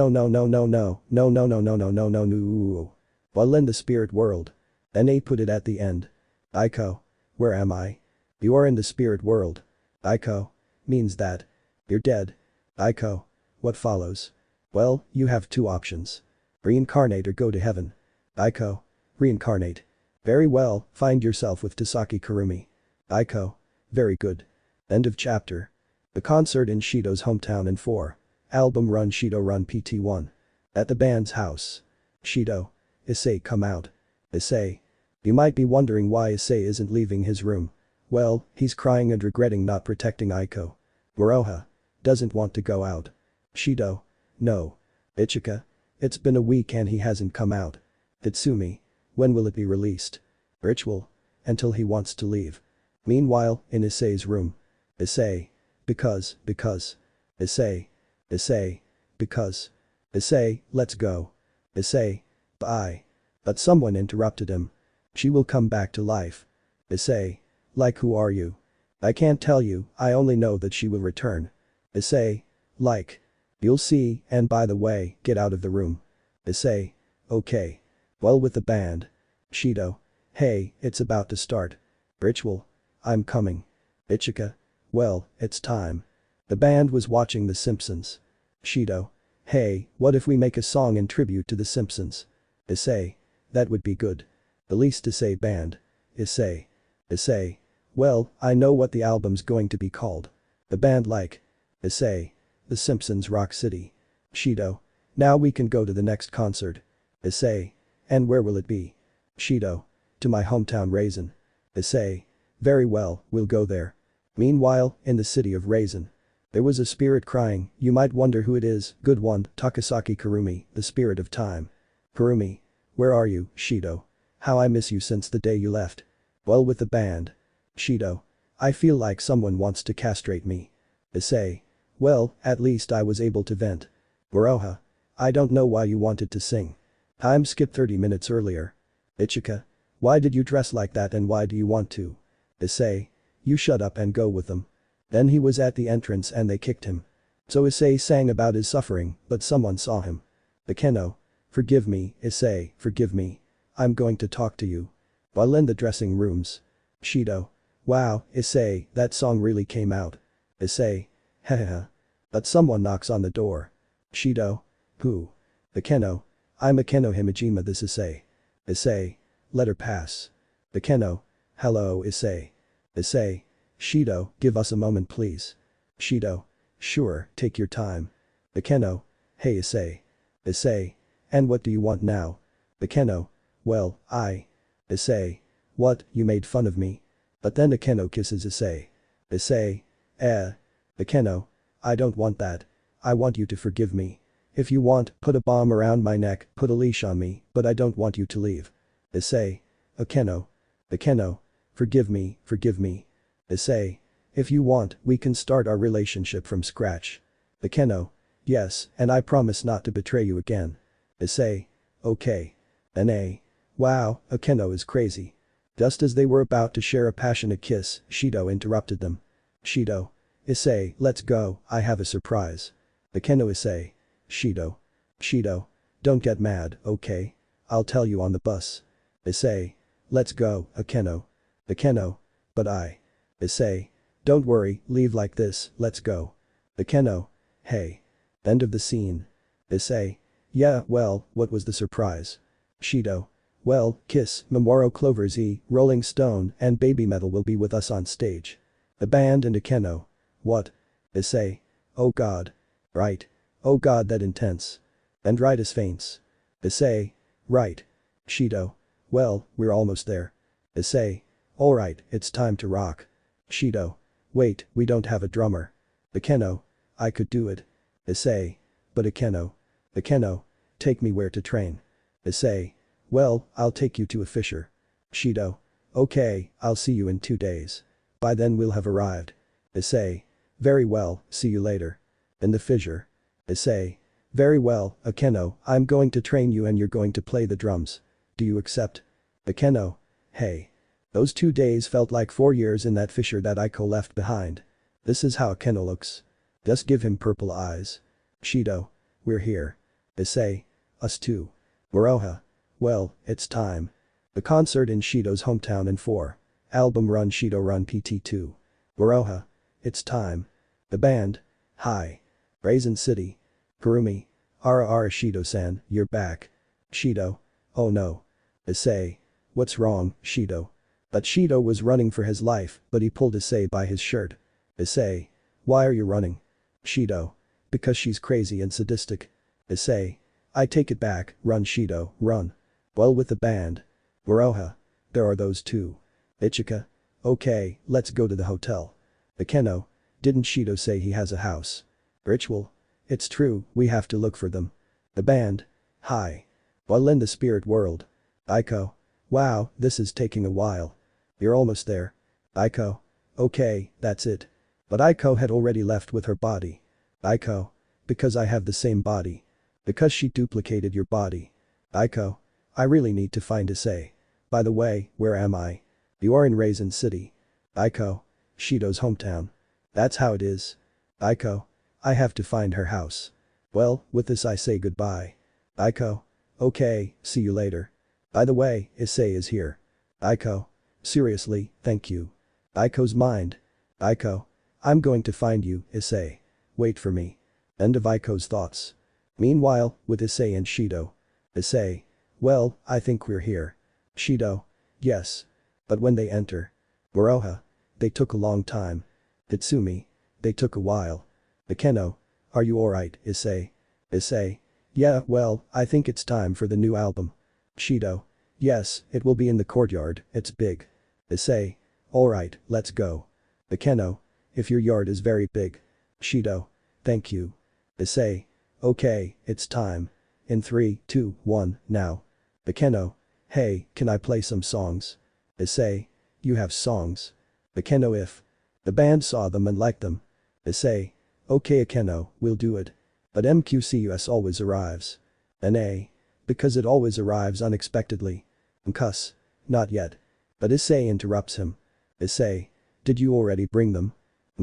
While in the spirit world. Na put it at the end. Aiko. Where am I? You are in the spirit world. Aiko. Means that. You're dead. Aiko. What follows? Well, you have two options. Reincarnate or go to heaven. Aiko. Reincarnate. Very well, find yourself with Tasaki Kurumi. Aiko. Very good. End of chapter. The concert in Shido's hometown in 4. Album Run Shido Run PT1. At the band's house. Shido. Issei come out. Issei. You might be wondering why Issei isn't leaving his room. Well, he's crying and regretting not protecting Aiko. Moroha. Doesn't want to go out. Shido. No. Ichika. It's been a week and he hasn't come out. Itsumi. When will it be released? Ritual. Until he wants to leave. Meanwhile, in Issei's room. Issei. Because. Issei. Because. Issei, let's go. Issei. Bye. But someone interrupted him. She will come back to life. Issei. Like who are you? I can't tell you, I only know that she will return. Issei. Like. You'll see, and by the way, get out of the room. Issei. Okay. Well with the band. Shido. Hey, it's about to start. Ritual. I'm coming. Ichika. Well, it's time. The band was watching The Simpsons. Shido. Hey, what if we make a song in tribute to The Simpsons? Issei. That would be good. The least Issei band. Issei. Well, I know what the album's going to be called. The band like. Issei. The Simpsons Rock City. Shido. Now we can go to the next concert. Issei. And where will it be? Shido. To my hometown Raisin. Issei. Very well, we'll go there. Meanwhile, in the city of Raisin. There was a spirit crying, you might wonder who it is, good one, Takasaki Kurumi, the spirit of time. Kurumi. Where are you, Shido? How I miss you since the day you left. Well, with the band. Shido. I feel like someone wants to castrate me. Issei. Well, at least I was able to vent. Kuoh. I don't know why you wanted to sing. Time skipped 30 minutes earlier. Ichika. Why did you dress like that and why do you want to? Issei. You shut up and go with them. Then he was at the entrance and they kicked him. So Issei sang about his suffering, but someone saw him. Akeno. Forgive me, Issei, forgive me. I'm going to talk to you. While in the dressing rooms. Shido. Wow, Issei, that song really came out. Issei. Hehehe. But someone knocks on the door. Shido. Who? Akeno. I'm Akeno Himejima, this Issei. Issei. Let her pass. Akeno. Hello, Issei. Issei. Shido, give us a moment please. Shido. Sure, take your time. Akeno. Hey Issei. Issei. And what do you want now? Akeno. Well, Issei. What, you made fun of me? But then Akeno kisses Issei. Issei. Akeno. I don't want that. I want you to forgive me. If you want, put a bomb around my neck, put a leash on me, but I don't want you to leave. Issei. Akeno. Akeno. Forgive me, forgive me. Issei. If you want, we can start our relationship from scratch. Akeno. Yes, and I promise not to betray you again. Issei. Okay. Na. Wow, Akeno is crazy. Just as they were about to share a passionate kiss, Shido interrupted them. Shido. Issei, let's go, I have a surprise. Akeno. Issei. Shido. Shido. Don't get mad, okay? I'll tell you on the bus. Issei. Let's go, Akeno. Akeno. But Issei. Don't worry, leave like this, let's go. Akeno. Hey. End of the scene. Issei. Yeah, well, what was the surprise? Shido. Well, Kiss, Memoro Clover Z, Rolling Stone, and Baby Metal will be with us on stage. The band and Akeno. What? Issei. Oh god. Right. Oh god, that intense. Dendritis faints. Issei. Right. Shido. Well, we're almost there. Issei. Alright, it's time to rock. Shido. Wait, we don't have a drummer. Akeno. I could do it. Issei. But Akeno. Akeno. Take me where to train. Issei. Well, I'll take you to a fissure. Shido. Okay, I'll see you in 2 days. By then we'll have arrived. Issei. Very well, see you later. In the fissure. Issei. Very well, Akeno, I'm going to train you and you're going to play the drums. Do you accept? Akeno. Hey. Those 2 days felt like 4 years in that fissure that Aiko left behind. This is how Akeno looks. Just give him purple eyes. Shido. We're here. Issei. Us too. Kuoh. Well, it's time. The concert in Shido's hometown in 4. Album Run Shido Run PT2. Kuoh. It's time. The band. Hi. Raisin City. Kurumi. Ara Shido-san, you're back. Shido. Oh no. Issei. What's wrong, Shido? But Shido was running for his life, but he pulled Issei by his shirt. Issei. Why are you running? Shido. Because she's crazy and sadistic. Issei. I take it back, run Shido, run. Well, with the band. Kuoh. There are those two. Ichika. Okay, let's go to the hotel. Akeno. Didn't Shido say he has a house? Ritual. It's true, we have to look for them. The band. Hi. While in the spirit world. Aiko. Wow, this is taking a while. You're almost there. Aiko. Okay, that's it. But Aiko had already left with her body. Aiko. Because I have the same body. Because she duplicated your body. Aiko. I really need to find Issei. By the way, where am I? You are in Raisin City. Aiko. Shido's hometown. That's how it is. Aiko. I have to find her house. Well, with this I say goodbye. Aiko. Okay, see you later. By the way, Issei is here. Aiko. Seriously, thank you. Aiko's mind. Aiko. I'm going to find you, Issei. Wait for me. End of Aiko's thoughts. Meanwhile, with Issei and Shido. Issei. Well, I think we're here. Shido. Yes. But when they enter. Kuoh. They took a long time. Hitsumi. They took a while. Akeno. Are you alright, Issei? Issei. Yeah, well, I think it's time for the new album. Shido. Yes, it will be in the courtyard, it's big. Issei. Alright, let's go. Akeno. If your yard is very big. Shido. Thank you. Issei. Okay, it's time. In 3, 2, 1, now. Bakeno. Hey, can I play some songs? Issei. You have songs. Bakeno if. The band saw them and liked them. Issei. Okay Akeno, we'll do it. But MQCUS always arrives. Na. Because it always arrives unexpectedly. Cuss. Not yet. But Issei interrupts him. Issei. Did you already bring them?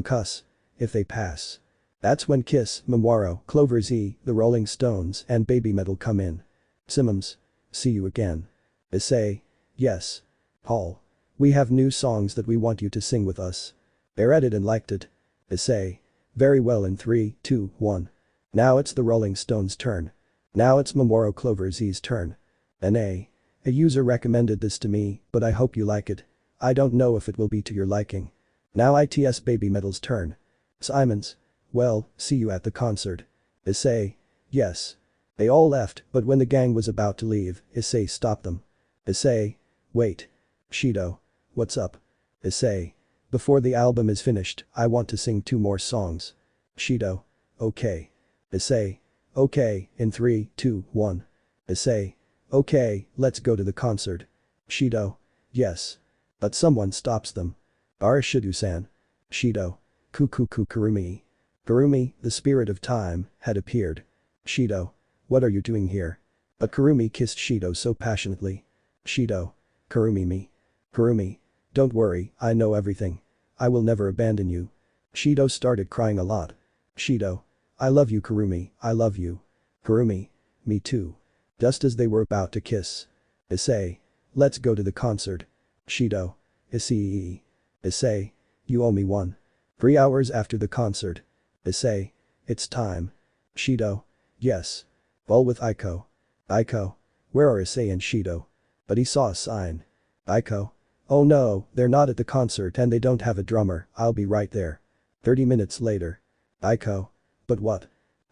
Cuss. If they pass. That's when Kiss, Memoiro, Clover Z, The Rolling Stones and Baby Metal come in. Simmons. See you again. Issei. Yes. Paul. We have new songs that we want you to sing with us. They read it and liked it. Issei. Very well in 3, 2, 1. Now it's the Rolling Stones' turn. Now it's Memoiro Clover Z's turn. Na. A user recommended this to me, but I hope you like it. I don't know if it will be to your liking. Now it's Baby Metal's turn. Simons. Well, see you at the concert. Issei. Yes. They all left, but when the gang was about to leave, Issei stopped them. Issei. Wait. Shido. What's up? Issei. Before the album is finished, I want to sing 2 more songs. Shido. Okay. Issei. Okay, in 3, 2, 1. Issei. Okay, let's go to the concert. Shido. Yes. But someone stops them. Arishidu-san. Shido. Kukuku Kurumi. Kurumi, the spirit of time, had appeared. Shido. What are you doing here? But Kurumi kissed Shido so passionately. Shido. Kurumi me. Kurumi. Don't worry, I know everything. I will never abandon you. Shido started crying a lot. Shido. I love you Kurumi, I love you. Kurumi. Me too. Just as they were about to kiss. Issei. Let's go to the concert. Shido. Issei. Issei. You owe me one. 3 hours after the concert. Issei. It's time. Shido. Yes. Ball with Aiko. Aiko. Where are Issei and Shido? But he saw a sign. Aiko. Oh no, they're not at the concert and they don't have a drummer, I'll be right there. 30 minutes later. Aiko. But what?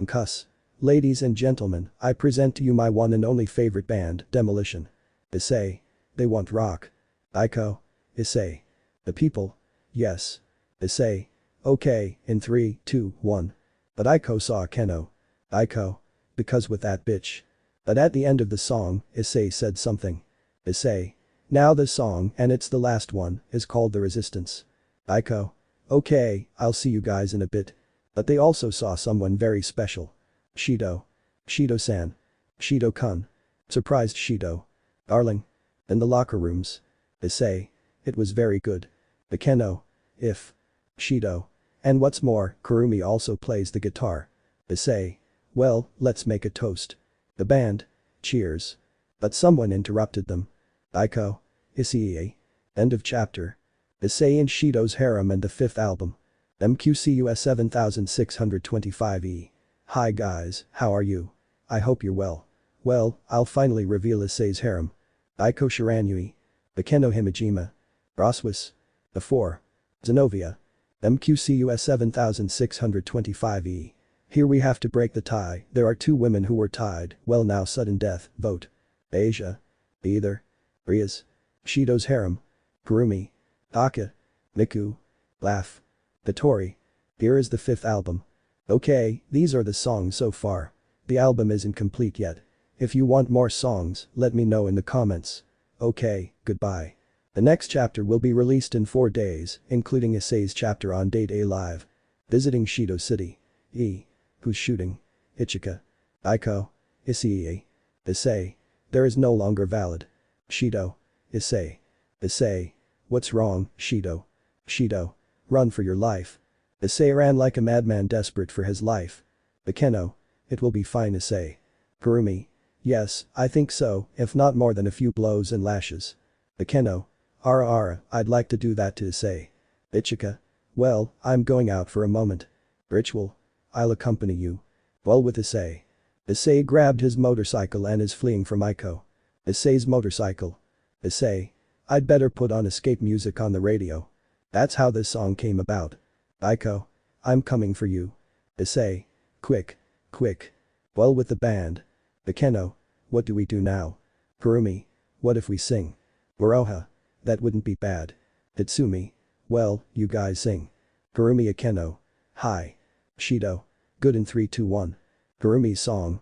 Cuss. Ladies and gentlemen, I present to you my one and only favorite band, Demolition. Issei. They want rock. Aiko. Issei. The people. Yes. Issei. Okay, in 3, 2, 1. But Aiko saw Keno. Aiko. Because with that bitch. But at the end of the song, Issei said something. Issei. Now this song, and it's the last one, is called The Resistance. Aiko. Okay, I'll see you guys in a bit. But they also saw someone very special. Shido. Shido-san. Shido-kun. Surprised Shido. Darling. In the locker rooms. Issei. It was very good. Bakeno. If. Shido. And what's more, Kurumi also plays the guitar. Issei. Well, let's make a toast. The band. Cheers. But someone interrupted them. Aiko. Issei. End of chapter. Issei and Shido's Harem and the 5th album. MQCUS 7625E. Hi guys, how are you? I hope you're well. Well, I'll finally reveal Issei's Harem. Aiko Shiranui. Bakeno Himejima. Braswas. The 4. Zenovia. MQCUS 7625E. Here we have to break the tie, there are 2 women who were tied, well now sudden death, vote. Asia. Either. Rias. Shido's Harem. Kurumi. Aka. Miku. Laugh. Vittori. Here is the 5th album. Okay, these are the songs so far. The album isn't complete yet. If you want more songs, let me know in the comments. Okay, goodbye. The next chapter will be released in 4 days, including Issei's chapter on Date A Live. Visiting Shido City. E. Who's shooting? Ichika. Aiko. Issei. Issei. There is no longer valid. Shido. Issei. Issei. What's wrong, Shido? Shido. Run for your life. Issei ran like a madman desperate for his life. Bakeno. It will be fine Issei. Kurumi. Yes, I think so, if not more than a few blows and lashes. Bakeno. Ara, I'd like to do that to Issei. Ichika. Well, I'm going out for a moment. Ritual. I'll accompany you. Well with Issei. Issei grabbed his motorcycle and is fleeing from Aiko. Issei's motorcycle. Issei. I'd better put on escape music on the radio. That's how this song came about. Aiko. I'm coming for you. Issei. Quick. Quick. Well with the band. Bakeno. What do we do now? Kurumi. What if we sing? Waroha. That wouldn't be bad. Hitsumi. Well, you guys sing. Kurumi Akeno. Hi. Shido. Good in 3, 2, 1. Kurumi's song.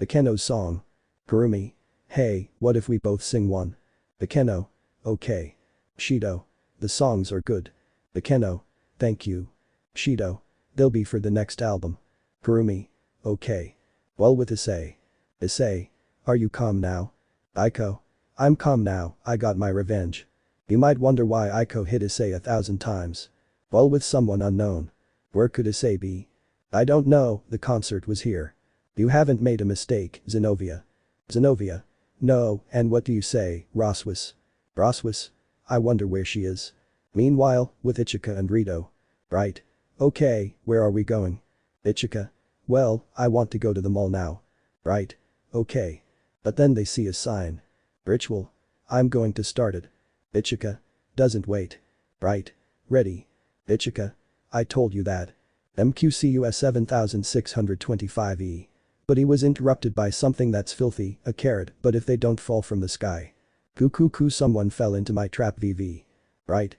Keno's song. Kurumi. Hey, what if we both sing one? Keno. Okay. Shido. The songs are good. Keno. Thank you. Shido. They'll be for the next album. Kurumi. Okay. Well with Issei. Issei. Are you calm now? Aiko. I'm calm now, I got my revenge. You might wonder why Aiko hit Issei 1,000 times. Well with someone unknown. Where could Issei be? I don't know, the concert was here. You haven't made a mistake, Zenobia. Zenobia. No, and what do you say, Roswis? Roswis? I wonder where she is. Meanwhile, with Ichika and Rito. Right. Okay, where are we going? Ichika. Well, I want to go to the mall now. Right. Okay. But then they see a sign. Ritual. I'm going to start it. Ichika. Doesn't wait. Right. Ready. Ichika. I told you that. MQCUS 7625E. But he was interrupted by something that's filthy, a carrot, but if they don't fall from the sky. Kukuku someone fell into my trap VV. Right.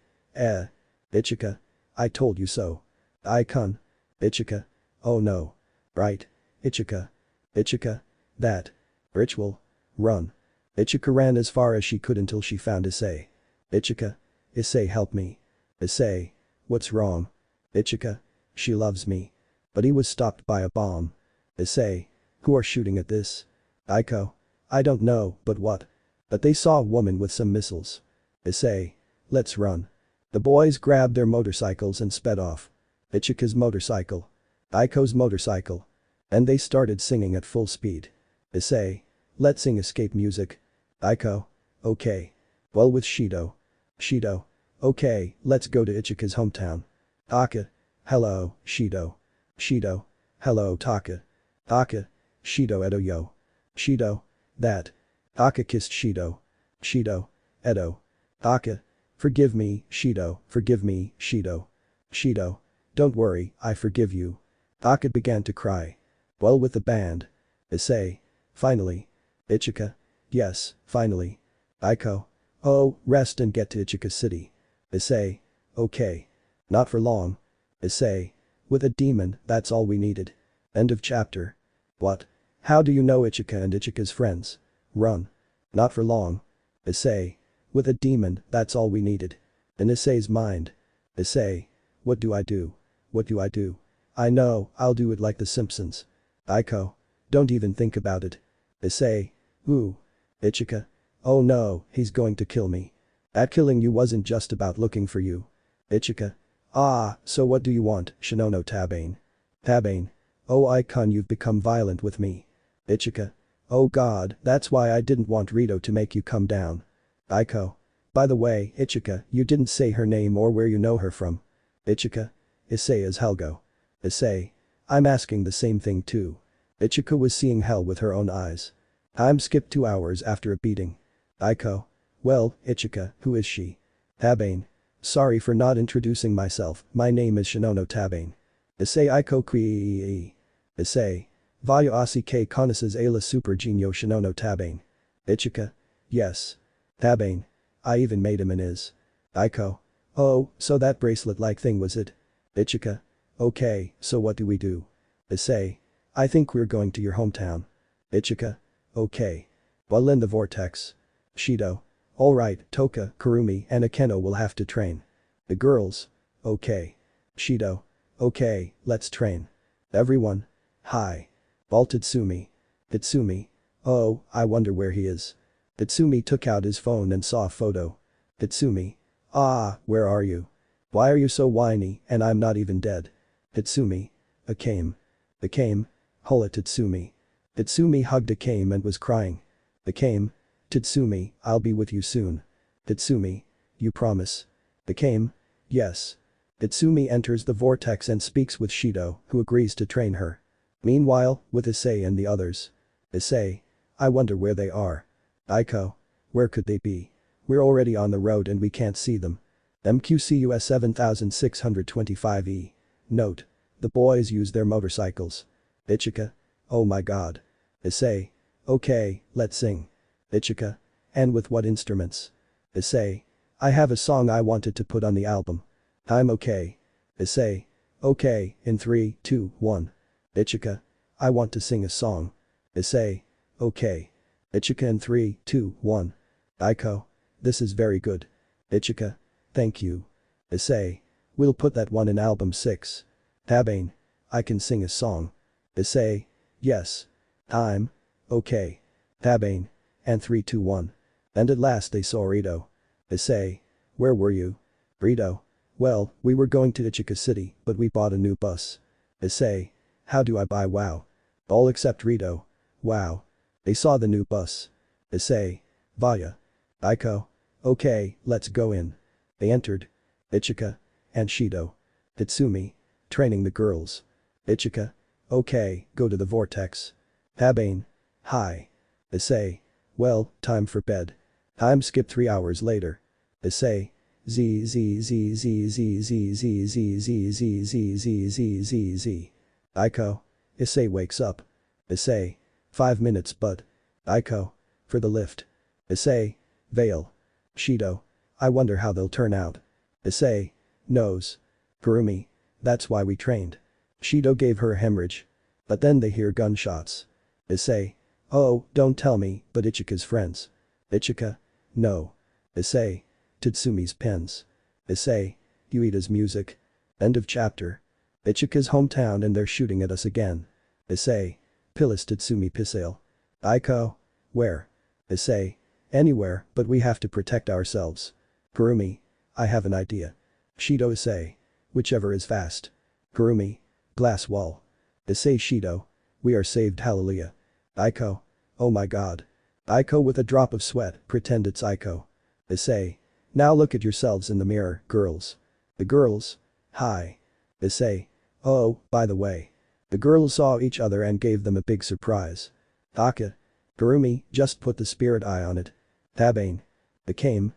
Ichika. I told you so. Icon. Ichika. Oh no. Right. Ichika. Ichika. That. Ritual. Run. Ichika ran as far as she could until she found Issei. Ichika. Issei help me. Issei. What's wrong? Ichika. She loves me. But he was stopped by a bomb. Issei. Who are shooting at this? Aiko. I don't know, but what? But they saw a woman with some missiles. Issei. Let's run. The boys grabbed their motorcycles and sped off. Ichika's motorcycle. Aiko's motorcycle. And they started singing at full speed. Issei. Let's sing escape music. Aiko. Okay. Well with Shido. Shido. Okay, let's go to Ichika's hometown. Taka. Hello, Shido. Shido. Hello, Taka. Taka. Shido Edo yo. Shido. That. Taka kissed Shido. Shido. Edo. Taka. Forgive me, Shido, forgive me, Shido. Shido. Don't worry, I forgive you. Taka began to cry. Well with the band. Issei. Finally. Ichika. Yes, finally. Aiko. Oh, rest and get to Ichika City. Issei. Okay. Not for long. Issei. With a demon, that's all we needed. End of chapter. What? How do you know Ichika and Ichika's friends? Run. Not for long. Issei. With a demon, that's all we needed. In Issei's mind. Issei. What do I do? What do I do? I know, I'll do it like the Simpsons. Aiko. Don't even think about it. Issei. Ooh. Ichika. Oh no, he's going to kill me. That killing you wasn't just about looking for you. Ichika. Ah, so what do you want, Shinono Tabane? Tabane. Oh Icon, you've become violent with me. Ichika. Oh god, that's why I didn't want Rito to make you come down. Aiko. By the way, Ichika, you didn't say her name or where you know her from. Ichika. Issei is Helgo. Issei. I'm asking the same thing too. Ichika was seeing hell with her own eyes. Time skipped 2 hours after a beating. Aiko. Well, Ichika, who is she? Tabane. Sorry for not introducing myself, my name is Shinono Tabane. Issei Aiko Kwii. Issei. Vayo Asike Konisas Ayla Super Genio Shinono Tabane. Ichika. Yes. Tabane. I even made him an is. Aiko. Oh, so that bracelet-like thing was it? Ichika. Okay, so what do we do? Issei. I think we're going to your hometown. Ichika. Okay. Well in the vortex. Shido. Alright, Toka, Kurumi and Akeno will have to train. The girls. Okay. Shido. Okay, let's train. Everyone. Hi. Ball Tatsumi. Tatsumi. Oh, I wonder where he is. Tatsumi took out his phone and saw a photo. Tatsumi. Ah, where are you? Why are you so whiny and I'm not even dead? Tatsumi. Akame. Akame. Hola Tatsumi. Tatsumi hugged Akame and was crying. Akame. Tatsumi, I'll be with you soon. Tatsumi. You promise? Akame. Yes. Tatsumi enters the vortex and speaks with Shido, who agrees to train her. Meanwhile, with Issei and the others. Issei. I wonder where they are. Aiko. Where could they be? We're already on the road and we can't see them. MQCUS 7625E. Note. The boys use their motorcycles. Ichika. Oh my god. Issei. Okay, let's sing. Ichika. And with what instruments? Issei. I have a song I wanted to put on the album. I'm okay. Issei. Okay, in 3, 2, 1. Ichika. I want to sing a song. Issei. Okay. Ichika in 3, 2, 1. Aiko. This is very good. Ichika. Thank you. Issei. We'll put that one in album 6. Tabane. I can sing a song. Issei. Yes. I'm. Okay. Tabane. And 3, 2, 1. And at last they saw Rito. Issei. Where were you? Rito. Well, we were going to Ichika City, but we bought a new bus. Issei. How do I buy wow? All except Rito. Wow. They saw the new bus. Issei. Vaya. Aiko. Okay, let's go in. They entered. Ichika. And Shido. Hitsumi. Training the girls. Ichika. Okay, go to the vortex. Tabane. Hi. Issei. Well, time for bed. Time skip 3 hours later. Issei. Z Z Z Z Z Z Z Z Z Z Z Z Z Z Z. Aiko. Issei wakes up. Issei. 5 minutes but. Aiko. For the lift. Issei. Veil. Shido. I wonder how they'll turn out. Issei. Knows. Kurumi. That's why we trained. Shido gave her a hemorrhage. But then they hear gunshots. Issei. Oh, don't tell me, but Ichika's friends. Ichika. No. Issei. Tatsumi's pens. Issei. Yuita's music. End of chapter. Ichika's hometown and they're shooting at us again. Issei. Pilis Tatsumi Pisale. Aiko. Where? Issei. Anywhere, but we have to protect ourselves. Kurumi. I have an idea. Shido Issei. Whichever is fast. Kurumi. Glass wall. Issei Shido. We are saved, hallelujah. Aiko. Oh my god. Aiko with a drop of sweat, pretend it's Aiko. Issei. Now look at yourselves in the mirror, girls. The girls. Hi. Issei. Oh, by the way. The girls saw each other and gave them a big surprise. Taka. Kurumi, just put the spirit eye on it. Tabane. Became.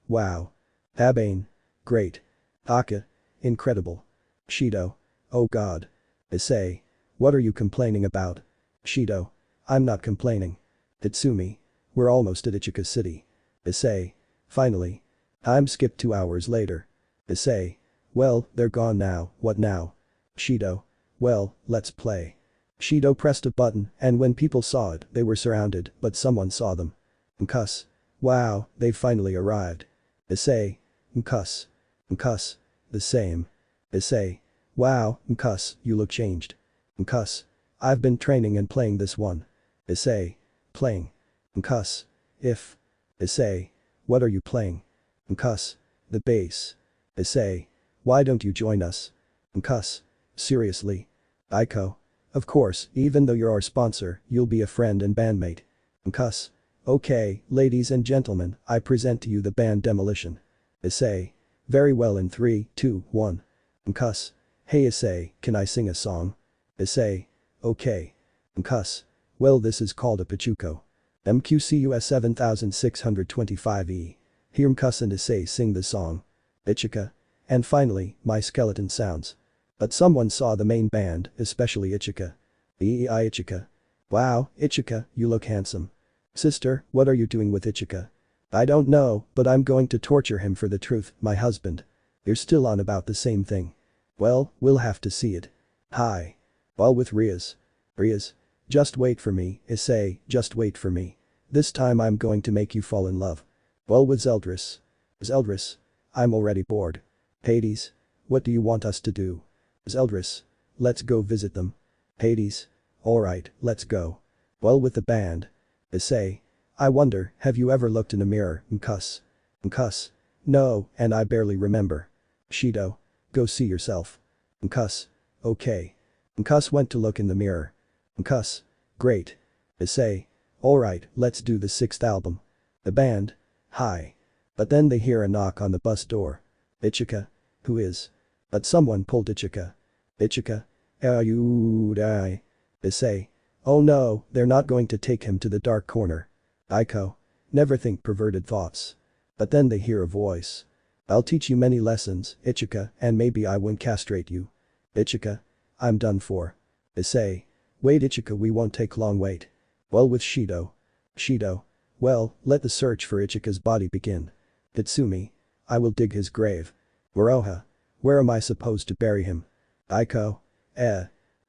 Wow. Tabane. Great. Taka. Incredible. Shido. Oh god. Issei. What are you complaining about? Shido. I'm not complaining. Tatsumi. We're almost at Ichika City. Issei. Finally. Time skipped 2 hours later. Issei. Well, they're gone now, what now? Shido. Well, let's play. Shido pressed a button and when people saw it, they were surrounded, but someone saw them. Mkuss. Wow, they've finally arrived. Issei. Mkuss. Mkuss. The same. Issei. Wow, Mkuss, you look changed. Mkuss. I've been training and playing this one. Issei. Playing. Mkuss. If. Issei. What are you playing? Mkuss. The bass. Issei. Why don't you join us? Mkuss. Seriously. Aiko. Of course, even though you're our sponsor, you'll be a friend and bandmate. Mkuss. Okay, ladies and gentlemen, I present to you the band Demolition. Issei. Very well in 3, 2, 1. Mkuss. Hey Issei, can I sing a song? Issei. Okay. Mkuss. Well, this is called a Pachuco. MQCUS 7625E. Hear Mkuss and Issei sing the song. Ichika. And finally, my skeleton sounds. But someone saw the main band, especially Ichika. Ichika. Wow, Ichika, you look handsome. Sister, what are you doing with Ichika? I don't know, but I'm going to torture him for the truth, my husband. You're still on about the same thing. Well, we'll have to see it. Hi. Well with Rias. Rias. Just wait for me, Issei, just wait for me. This time I'm going to make you fall in love. Well with Zeldris. Zeldris. I'm already bored. Hades. What do you want us to do? Zeldris. Let's go visit them. Hades. Alright, let's go. Well with the band. Issei. I wonder, have you ever looked in a mirror, Mkuss? Mkuss. No, and I barely remember. Shido. Go see yourself. Mkuss. Okay. Mkuss went to look in the mirror. Mkuss. Great. Issei. Alright, let's do the 6th album. The band. Hi. But then they hear a knock on the bus door. Ichika. Who is? But someone pulled Ichika. Ichika. Hyoudou. Issei. Oh no, they're not going to take him to the dark corner. Aiko. Never think perverted thoughts. But then they hear a voice. I'll teach you many lessons, Ichika, and maybe I won't castrate you. Ichika. I'm done for. Issei. Wait Ichika, we won't take long wait. Well with Shido. Shido. Well, let the search for Ichika's body begin. Tatsumi. I will dig his grave. Waroha. Where am I supposed to bury him? Aiko.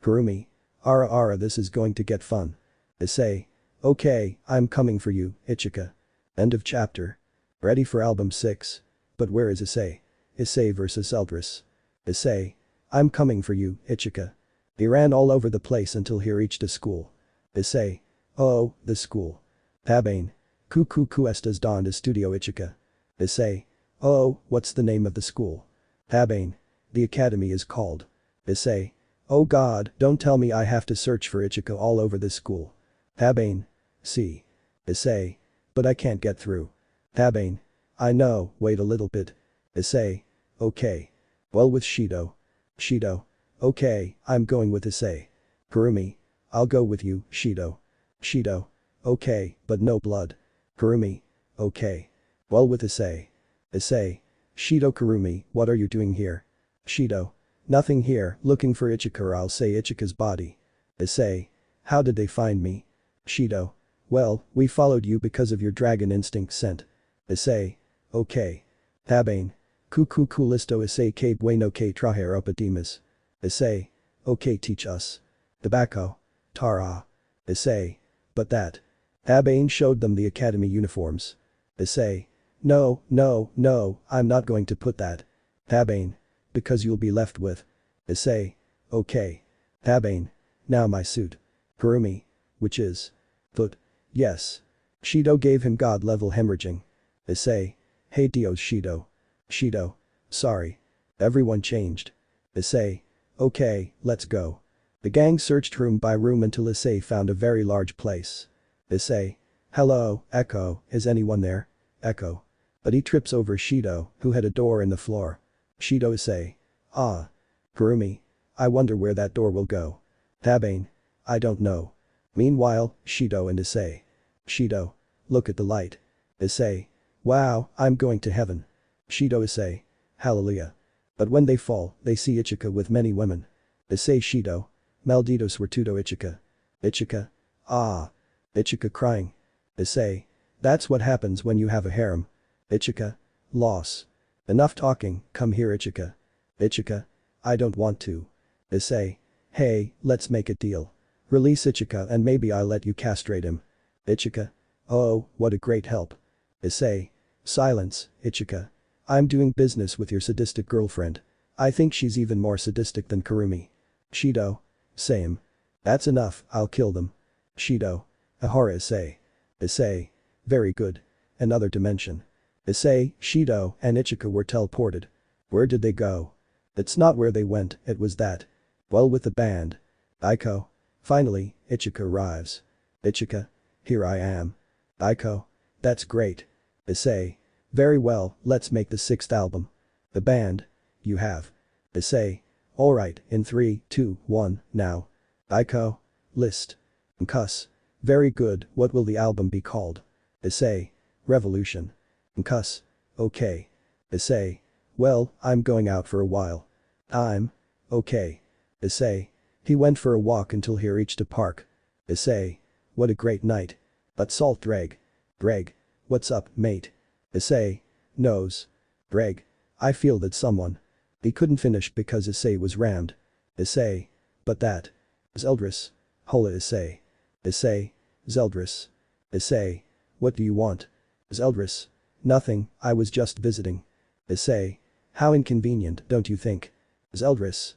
Kurumi. Ara ara, this is going to get fun. Issei. Okay, I'm coming for you, Ichika. End of chapter. Ready for album 6. But where is Issei? Issei vs Eldris. Issei. I'm coming for you, Ichika. He ran all over the place until he reached a school. Issei. Oh, the school. Tabane. Kuoh estas donde studio Ichika. Issei. Oh, what's the name of the school? Tabane. The academy is called. Issei. Oh god, don't tell me I have to search for Ichika all over this school. Tabane. See. Issei. But I can't get through. Tabane. I know, wait a little bit. Issei. Okay. Well with Shido. Shido. Okay, I'm going with Issei. Kurumi. I'll go with you, Shido. Shido. Okay, but no blood. Kurumi. Okay. Well with Issei. Issei. Shido. Kurumi, what are you doing here? Shido. Nothing here, looking for Ichika, or I'll say Ichika's body. Issei. How did they find me? Shido. Well, we followed you because of your dragon instinct scent. Issei. Okay. Tabane. Kuoh listo Issei que bueno que trajer opadimas. Issei. Okay, teach us. Tobacco. Tara. Issei. But that. Tabane showed them the academy uniforms. Issei. No, no, no, I'm not going to put that. Tabane. Because you'll be left with. Issei. Okay. Tabane. Now my suit. Kurumi. Which is. Foot. Yes. Shido gave him god level hemorrhaging. Issei. Hey Dios Shido. Shido. Sorry. Everyone changed. Issei. Okay, let's go. The gang searched room by room until Issei found a very large place. Issei. Hello, Echo, is anyone there? Echo. But he trips over Shido, who had a door in the floor. Shido. Issei. Ah. Kurumi. I wonder where that door will go. Tabane. I don't know. Meanwhile, Shido and Issei. Shido. Look at the light. Issei. Wow, I'm going to heaven. Shido. Issei. Hallelujah. But when they fall, they see Ichika with many women. Issei. Shido. Malditos virtudo Ichika. Ichika. Ah. Ichika crying. Issei. That's what happens when you have a harem. Ichika. Loss. Enough talking, come here Ichika. Ichika. I don't want to. Issei. Hey, let's make a deal. Release Ichika and maybe I'll let you castrate him. Ichika. Oh, what a great help. Issei. Silence, Ichika. I'm doing business with your sadistic girlfriend. I think she's even more sadistic than Kurumi. Shido. Same. That's enough, I'll kill them. Shido. Ahora Issei. Issei. Very good. Another dimension. Issei, Shido, and Ichika were teleported. Where did they go? It's not where they went, it was that. Well with the band. Aiko. Finally, Ichika arrives. Ichika. Here I am. Aiko. That's great. Issei. Very well, let's make the 6th album. The band. You have. Issei. Alright, in 3, 2, 1, now. Aiko. List. Mkus. Very good, what will the album be called? Issei. Revolution. Mkus. Okay. Issei. Well, I'm going out for a while. I'm. Okay. Issei. He went for a walk until he reached a park. Issei. What a great night. But Salt Dreg. Greg. What's up, mate? Issei. Nose. Greg. I feel that someone. He couldn't finish because Issei was rammed. Issei. But that. Zeldris. Hola Issei. Issei. Zeldris. Issei. What do you want? Zeldris. Nothing, I was just visiting. Issei. How inconvenient, don't you think? Zeldris.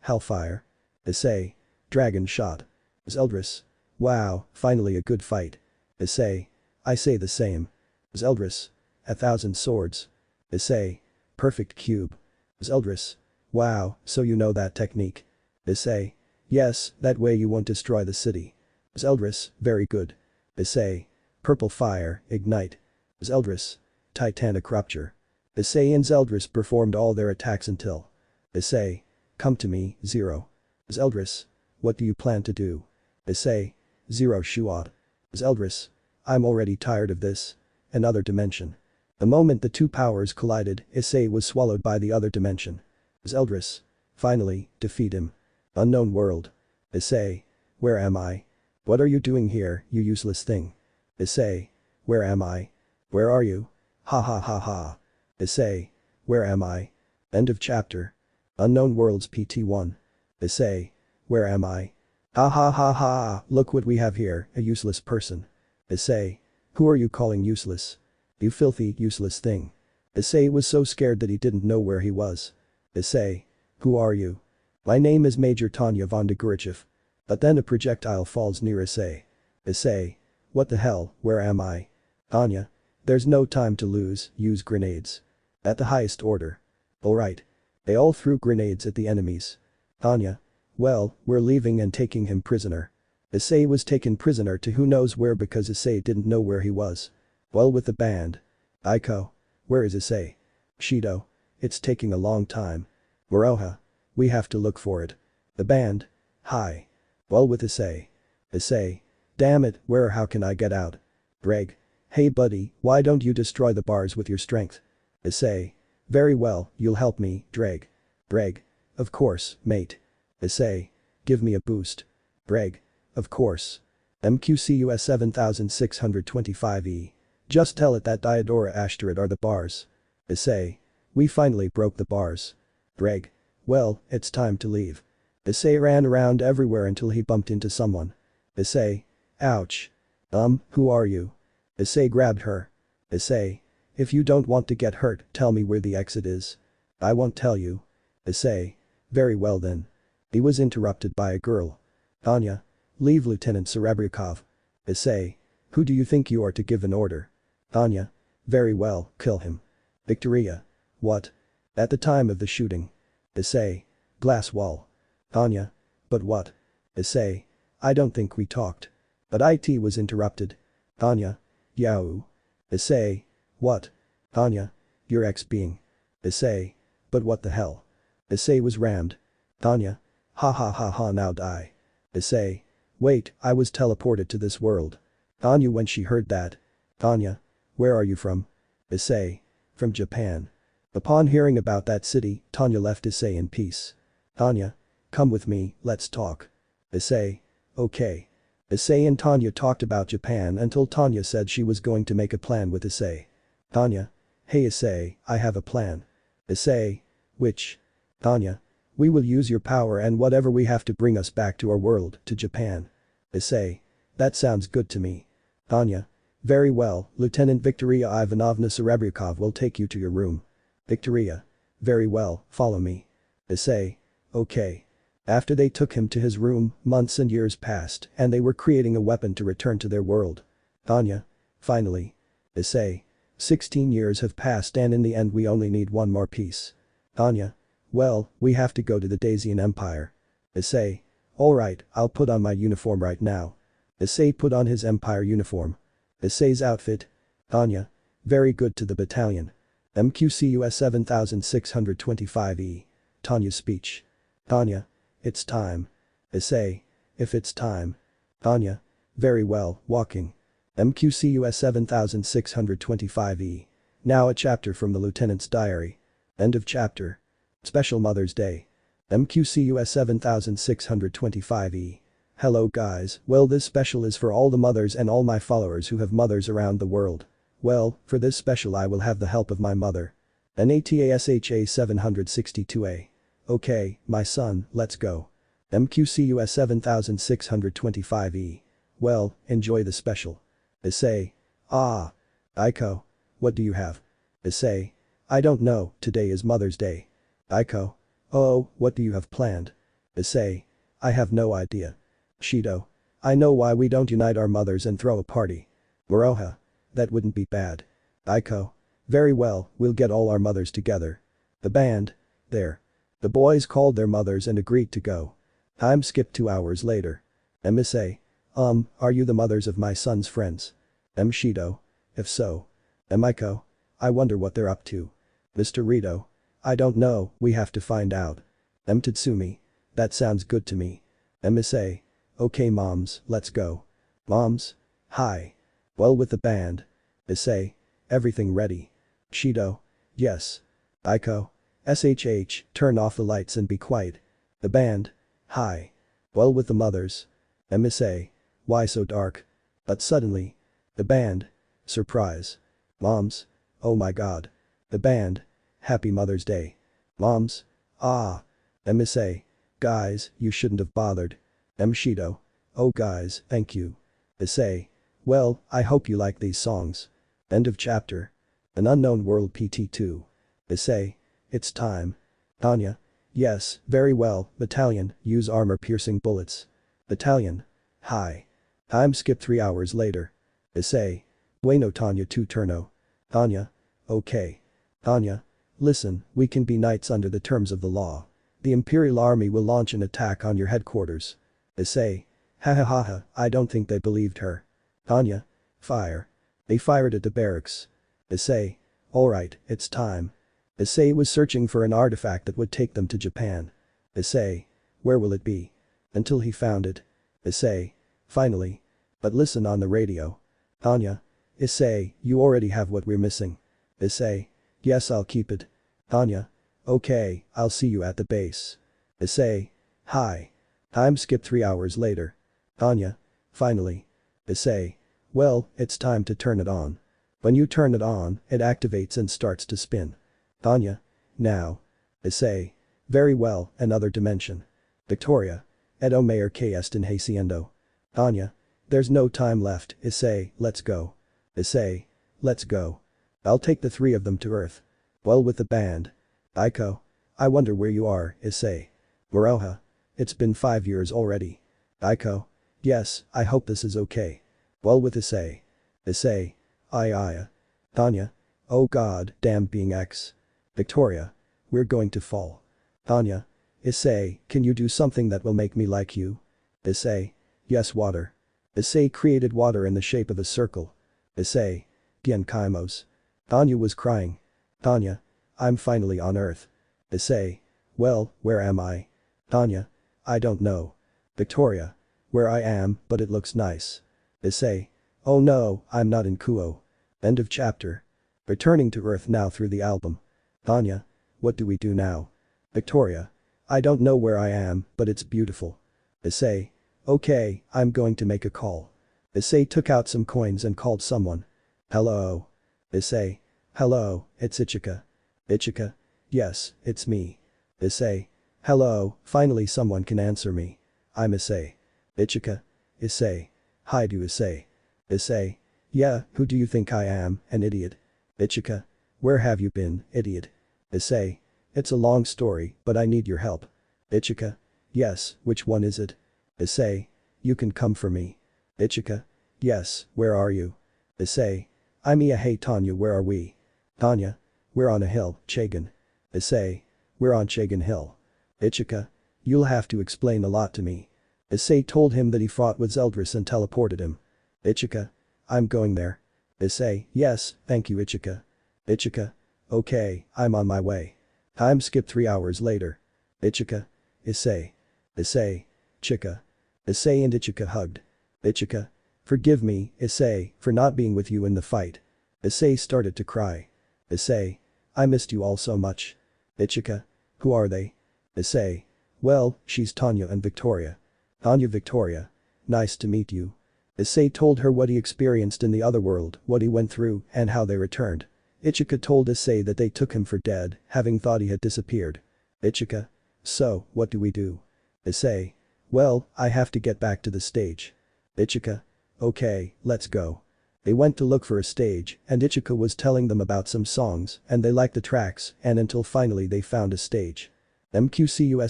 Hellfire. Issei. Dragon shot. Zeldris. Wow, finally a good fight. Issei. I say the same. Zeldris. 1,000 swords. Issei. Perfect cube. Zeldris. Wow, so you know that technique. Issei. Yes, that way you won't destroy the city. Zeldris. Very good. Issei. Purple fire, ignite. Zeldris. Titanic rupture. Issei and Zeldris performed all their attacks until. Issei. Come to me, Zero. Zeldris. What do you plan to do? Issei. Zero Shuot. Zeldris. I'm already tired of this. Another dimension. The moment the two powers collided, Issei was swallowed by the other dimension. Zeldris. Finally, defeat him. Unknown world. Issei. Where am I? What are you doing here, you useless thing? Issei. Where am I? Where are you? Ha ha ha ha. Issei. Where am I? End of chapter. Unknown Worlds PT1. Issei. Where am I? Ha ha ha ha, look what we have here, a useless person. Issei. Who are you calling useless? You filthy, useless thing. Issei was so scared that he didn't know where he was. Issei. Who are you? My name is Major Tanya von de Gurichev. But then a projectile falls near Issei. Issei. What the hell, where am I? Tanya. There's no time to lose, use grenades. At the highest order. Alright. They all threw grenades at the enemies. Tanya. Well, we're leaving and taking him prisoner. Issei was taken prisoner to who knows where because Issei didn't know where he was. Well with the band. Aiko. Where is Issei? Shido. It's taking a long time. Moroha. We have to look for it. The band. Hi. Well with Issei. Issei. Damn it, where or how can I get out? Greg. Hey buddy, why don't you destroy the bars with your strength? Issei. Very well, you'll help me, Greg. Greg. Of course, mate. Issei. Give me a boost. Greg. Of course. MQCUS 7625E. Just tell it that Diodora Ashtoreth are the bars. Issei. We finally broke the bars. Greg. Well, it's time to leave. Issei ran around everywhere until he bumped into someone. Issei. Ouch. Who are you? Issei grabbed her. Issei. If you don't want to get hurt, tell me where the exit is. I won't tell you. Issei. Very well then. He was interrupted by a girl. Anya. Leave Lieutenant Serebryakov. Issei. Who do you think you are to give an order? Anya. Very well, kill him. Victoria. What? At the time of the shooting. Issei. Glass wall. Anya. But what? Issei. I don't think we talked. But IT was interrupted. Anya. Yahoo. Issei. What? Anya. Your ex-being. Issei. But what the hell? Issei was rammed. Anya. Ha ha ha ha now die. Issei. Wait, I was teleported to this world. Anya when she heard that. Anya. Where are you from? Issei. From Japan. Upon hearing about that city, Tanya left Issei in peace. Tanya. Come with me, let's talk. Issei. Okay. Issei and Tanya talked about Japan until Tanya said she was going to make a plan with Issei. Tanya. Hey Issei, I have a plan. Issei. Which? Tanya. We will use your power and whatever we have to bring us back to our world, to Japan. Issei. That sounds good to me. Tanya. Very well, Lieutenant Victoria Ivanovna Serebryakov will take you to your room. Victoria. Very well, follow me. Issei. Okay. After they took him to his room, months and years passed and they were creating a weapon to return to their world. Tanya. Finally. Issei. 16 years have passed and in the end we only need one more piece. Tanya. Well, we have to go to the Daisian Empire. Issei. Alright, I'll put on my uniform right now. Issei put on his Empire uniform. Issei's outfit. Tanya. Very good to the battalion. MQCUS 7625E. Tanya's speech. Tanya. It's time. Issei. If it's time. Tanya. Very well, walking. MQCUS 7625E. Now a chapter from the Lieutenant's diary. End of chapter. Special Mother's Day. MQCUS 7625E. Hello guys, well this special is for all the mothers and all my followers who have mothers around the world. Well, for this special I will have the help of my mother. NATASHA 762A. Okay, my son, let's go. MQCUS 7625E. Well, enjoy the special. Issei. Ah. Aiko. What do you have? Issei. I don't know, today is Mother's Day. Aiko. Oh, what do you have planned? Issei. I have no idea. Shido. I know why we don't unite our mothers and throw a party. Moroha. That wouldn't be bad. Aiko. Very well, we'll get all our mothers together. The band. There. The boys called their mothers and agreed to go. Time skipped 2 hours later. Issei. Are you the mothers of my son's friends? Shido. If so. Aiko. I wonder what they're up to. Mr. Rito. I don't know, we have to find out. Tatsumi. That sounds good to me. Issei. Okay moms, let's go. Moms? Hi. Well with the band. Issei. Everything ready. Shido. Yes. Aiko. SHH, turn off the lights and be quiet. The band. Hi. Well with the mothers. Issei. Why so dark? But suddenly. The band. Surprise. Moms. Oh my god. The band. Happy Mother's Day. Moms. Ah. Issei. Guys, you shouldn't have bothered. Shido. Oh guys, thank you. Issei. Well, I hope you like these songs. End of chapter. An Unknown World PT2. Issei. It's time. Tanya. Yes, very well, Battalion, use armor-piercing bullets. Battalion. Hi. Time skip 3 hours later. Issei. Bueno Tanya 2 turno. Tanya. Okay. Tanya. Listen, we can be knights under the terms of the law. The Imperial Army will launch an attack on your headquarters. Issei. Ha ha ha ha, I don't think they believed her. Tanya. Fire. They fired at the barracks. Issei. Alright, it's time. Issei was searching for an artifact that would take them to Japan. Issei. Where will it be? Until he found it. Issei. Finally. But listen on the radio. Tanya. Issei, you already have what we're missing. Issei. Yes, I'll keep it. Tanya. Okay, I'll see you at the base. Issei. Hi. Time skip 3 hours later. Tanya. Finally. Issei. Well, it's time to turn it on. When you turn it on, it activates and starts to spin. Tanya. Now. Issei. Very well, another dimension. Victoria. Edo mayor que están haciendo. Tanya. There's no time left, Issei, let's go. Issei. Let's go. I'll take the 3 of them to Earth. Well with the band. Aiko. I wonder where you are, Issei. Moroha. It's been 5 years already. Aiko. Yes, I hope this is okay. Well with Issei. Issei. Aye. Tanya. Oh god, damn being X. Victoria. We're going to fall. Tanya. Issei, can you do something that will make me like you? Issei. Yes, water. Issei created water in the shape of a circle. Issei. Genkaimos. Tanya was crying. Tanya. I'm finally on Earth. Issei. Well, where am I? Tanya. I don't know. Victoria. Where I am, but it looks nice. Issei. Oh no, I'm not in Kuoh. End of chapter. Returning to Earth now through the album. Tanya. What do we do now? Victoria. I don't know where I am, but it's beautiful. Issei. Okay, I'm going to make a call. Issei took out some coins and called someone. Hello. Issei. Hello, it's Ichika. Ichika. Yes, it's me. Issei. Hello, finally someone can answer me. I'm Issei. Ichika. Issei. Hi to Issei. Issei. Yeah, who do you think I am, an idiot? Ichika. Where have you been, idiot? Issei. It's a long story, but I need your help. Ichika. Yes, which one is it? Issei. You can come for me. Ichika. Yes, where are you? Issei. I'm Ia. Hey Tanya, where are we? Tanya. We're on a hill, Chagan. Issei. We're on Chagan Hill. Ichika. You'll have to explain a lot to me. Issei told him that he fought with Zeldris and teleported him. Ichika. I'm going there. Issei. Yes, thank you Ichika. Ichika. Okay, I'm on my way. Time skip 3 hours later. Ichika. Issei. Issei. Chika. Issei and Ichika hugged. Ichika. Forgive me, Issei, for not being with you in the fight. Issei started to cry. Issei. I missed you all so much. Ichika. Who are they? Issei. Well, she's Tanya and Victoria. Tanya Victoria. Nice to meet you. Issei told her what he experienced in the other world, what he went through, and how they returned. Ichika told Issei that they took him for dead, having thought he had disappeared. Ichika. So, what do we do? Issei. Well, I have to get back to the stage. Ichika. Okay, let's go. They went to look for a stage, and Ichika was telling them about some songs, and they liked the tracks, and until finally they found a stage. MQCUS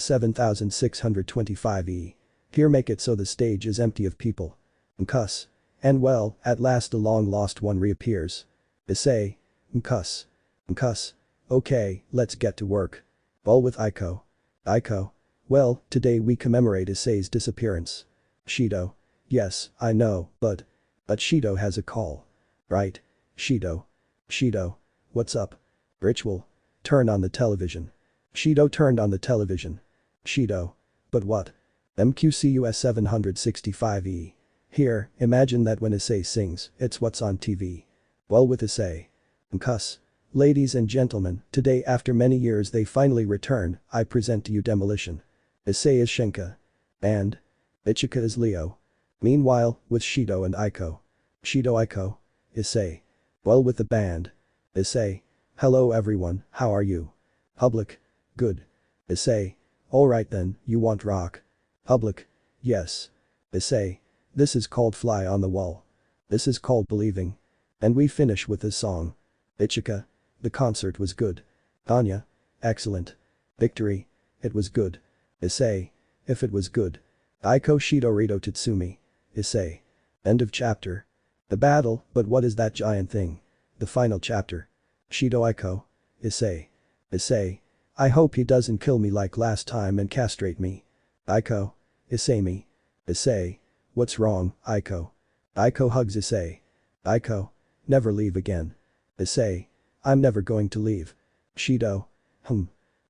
7625E. Here make it so the stage is empty of people. Mkus. And well, at last the long-lost one reappears. Issei. Mkus. Mkus. Okay, let's get to work. Ball with Aiko. Aiko. Well, today we commemorate Issei's disappearance. Shido. Yes, I know, but Shido has a call. Right? Shido. Shido. What's up? Ritual. Turn on the television. Shido turned on the television. Shido. But what? MQCUS 765E. Here, imagine that when Issei sings, it's what's on TV. Well with Issei. Mkus. Ladies and gentlemen, today after many years they finally return, I present to you Demolition. Issei is Shenka. And Ichika is Leo. Meanwhile, with Shido and Aiko. Shido Aiko. Issei. Well with the band. Issei. Hello everyone, how are you? Public. Good. Issei. Alright then, you want rock. Public. Yes. Issei. This is called Fly on the Wall. This is called Believing. And we finish with this song. Ichika. The concert was good. Anya. Excellent. Victory. It was good. Issei. If it was good. Aiko Shidorito Tatsumi. Issei. End of chapter. The battle, but what is that giant thing? The final chapter. Shido Aiko. Issei. Issei. I hope he doesn't kill me like last time and castrate me. Aiko. Issei me. Issei. What's wrong, Aiko? Aiko hugs Issei. Aiko. Never leave again. Issei. I'm never going to leave. Shido.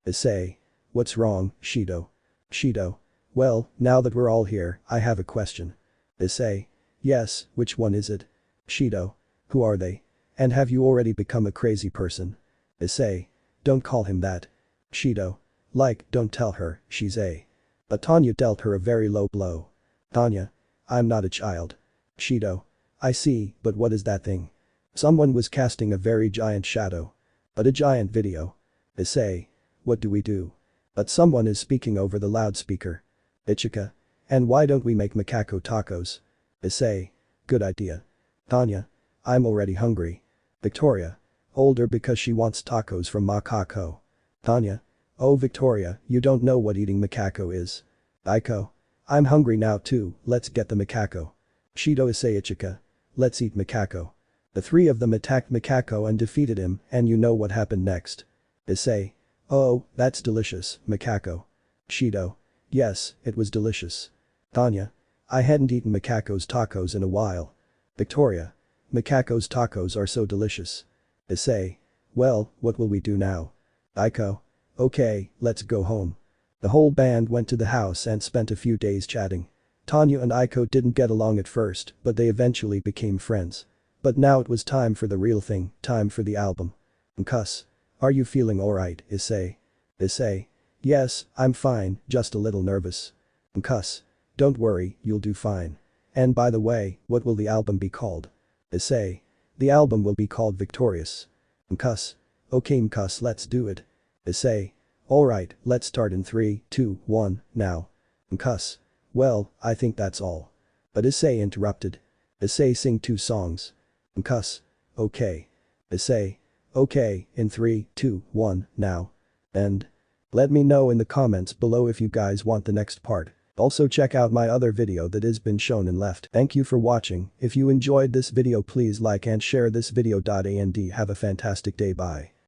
Issei. What's wrong, Shido? Shido. Well, now that we're all here, I have a question. Issei. Yes, which one is it? Shido. Who are they? And have you already become a crazy person? Issei. Don't call him that. Shido. Like, don't tell her, she's a. But Tanya dealt her a very low blow. Tanya. I'm not a child. Shido. I see, but what is that thing? Someone was casting a very giant shadow. But a giant video. Issei. What do we do? But someone is speaking over the loudspeaker. Ichika. And why don't we make macaco tacos? Issei. Good idea. Tanya. I'm already hungry. Victoria. Older because she wants tacos from macaco. Tanya. Oh Victoria, you don't know what eating macaco is. Aiko. I'm hungry now too, let's get the macaco. Shido Issei Ichika. Let's eat macaco. The three of them attacked macaco and defeated him, and you know what happened next. Issei. Oh, that's delicious, macaco. Shido. Yes, it was delicious. Tanya. I hadn't eaten macaco's tacos in a while. Victoria. Macaco's tacos are so delicious. Issei. Well, what will we do now? Aiko. Okay, let's go home. The whole band went to the house and spent a few days chatting. Tanya and Aiko didn't get along at first, but they eventually became friends. But now it was time for the real thing, time for the album. Cuss. Are you feeling alright, Issei? Issei. Yes, I'm fine, just a little nervous. Cuss. Don't worry, you'll do fine. And by the way, what will the album be called? Issei. The album will be called Victorious. Cuss. Okay Cuss, let's do it. Issei. Alright, let's start in 3, 2, 1, now. Cuss. Well, I think that's all. But Issei interrupted. Issei sing 2 songs. Cuss. Okay. Issei. Okay, in 3, 2, 1, now. And. Let me know in the comments below if you guys want the next part. Also check out my other video that has been shown and left. Thank you for watching. If you enjoyed this video please like and share this video. And have a fantastic day. Bye.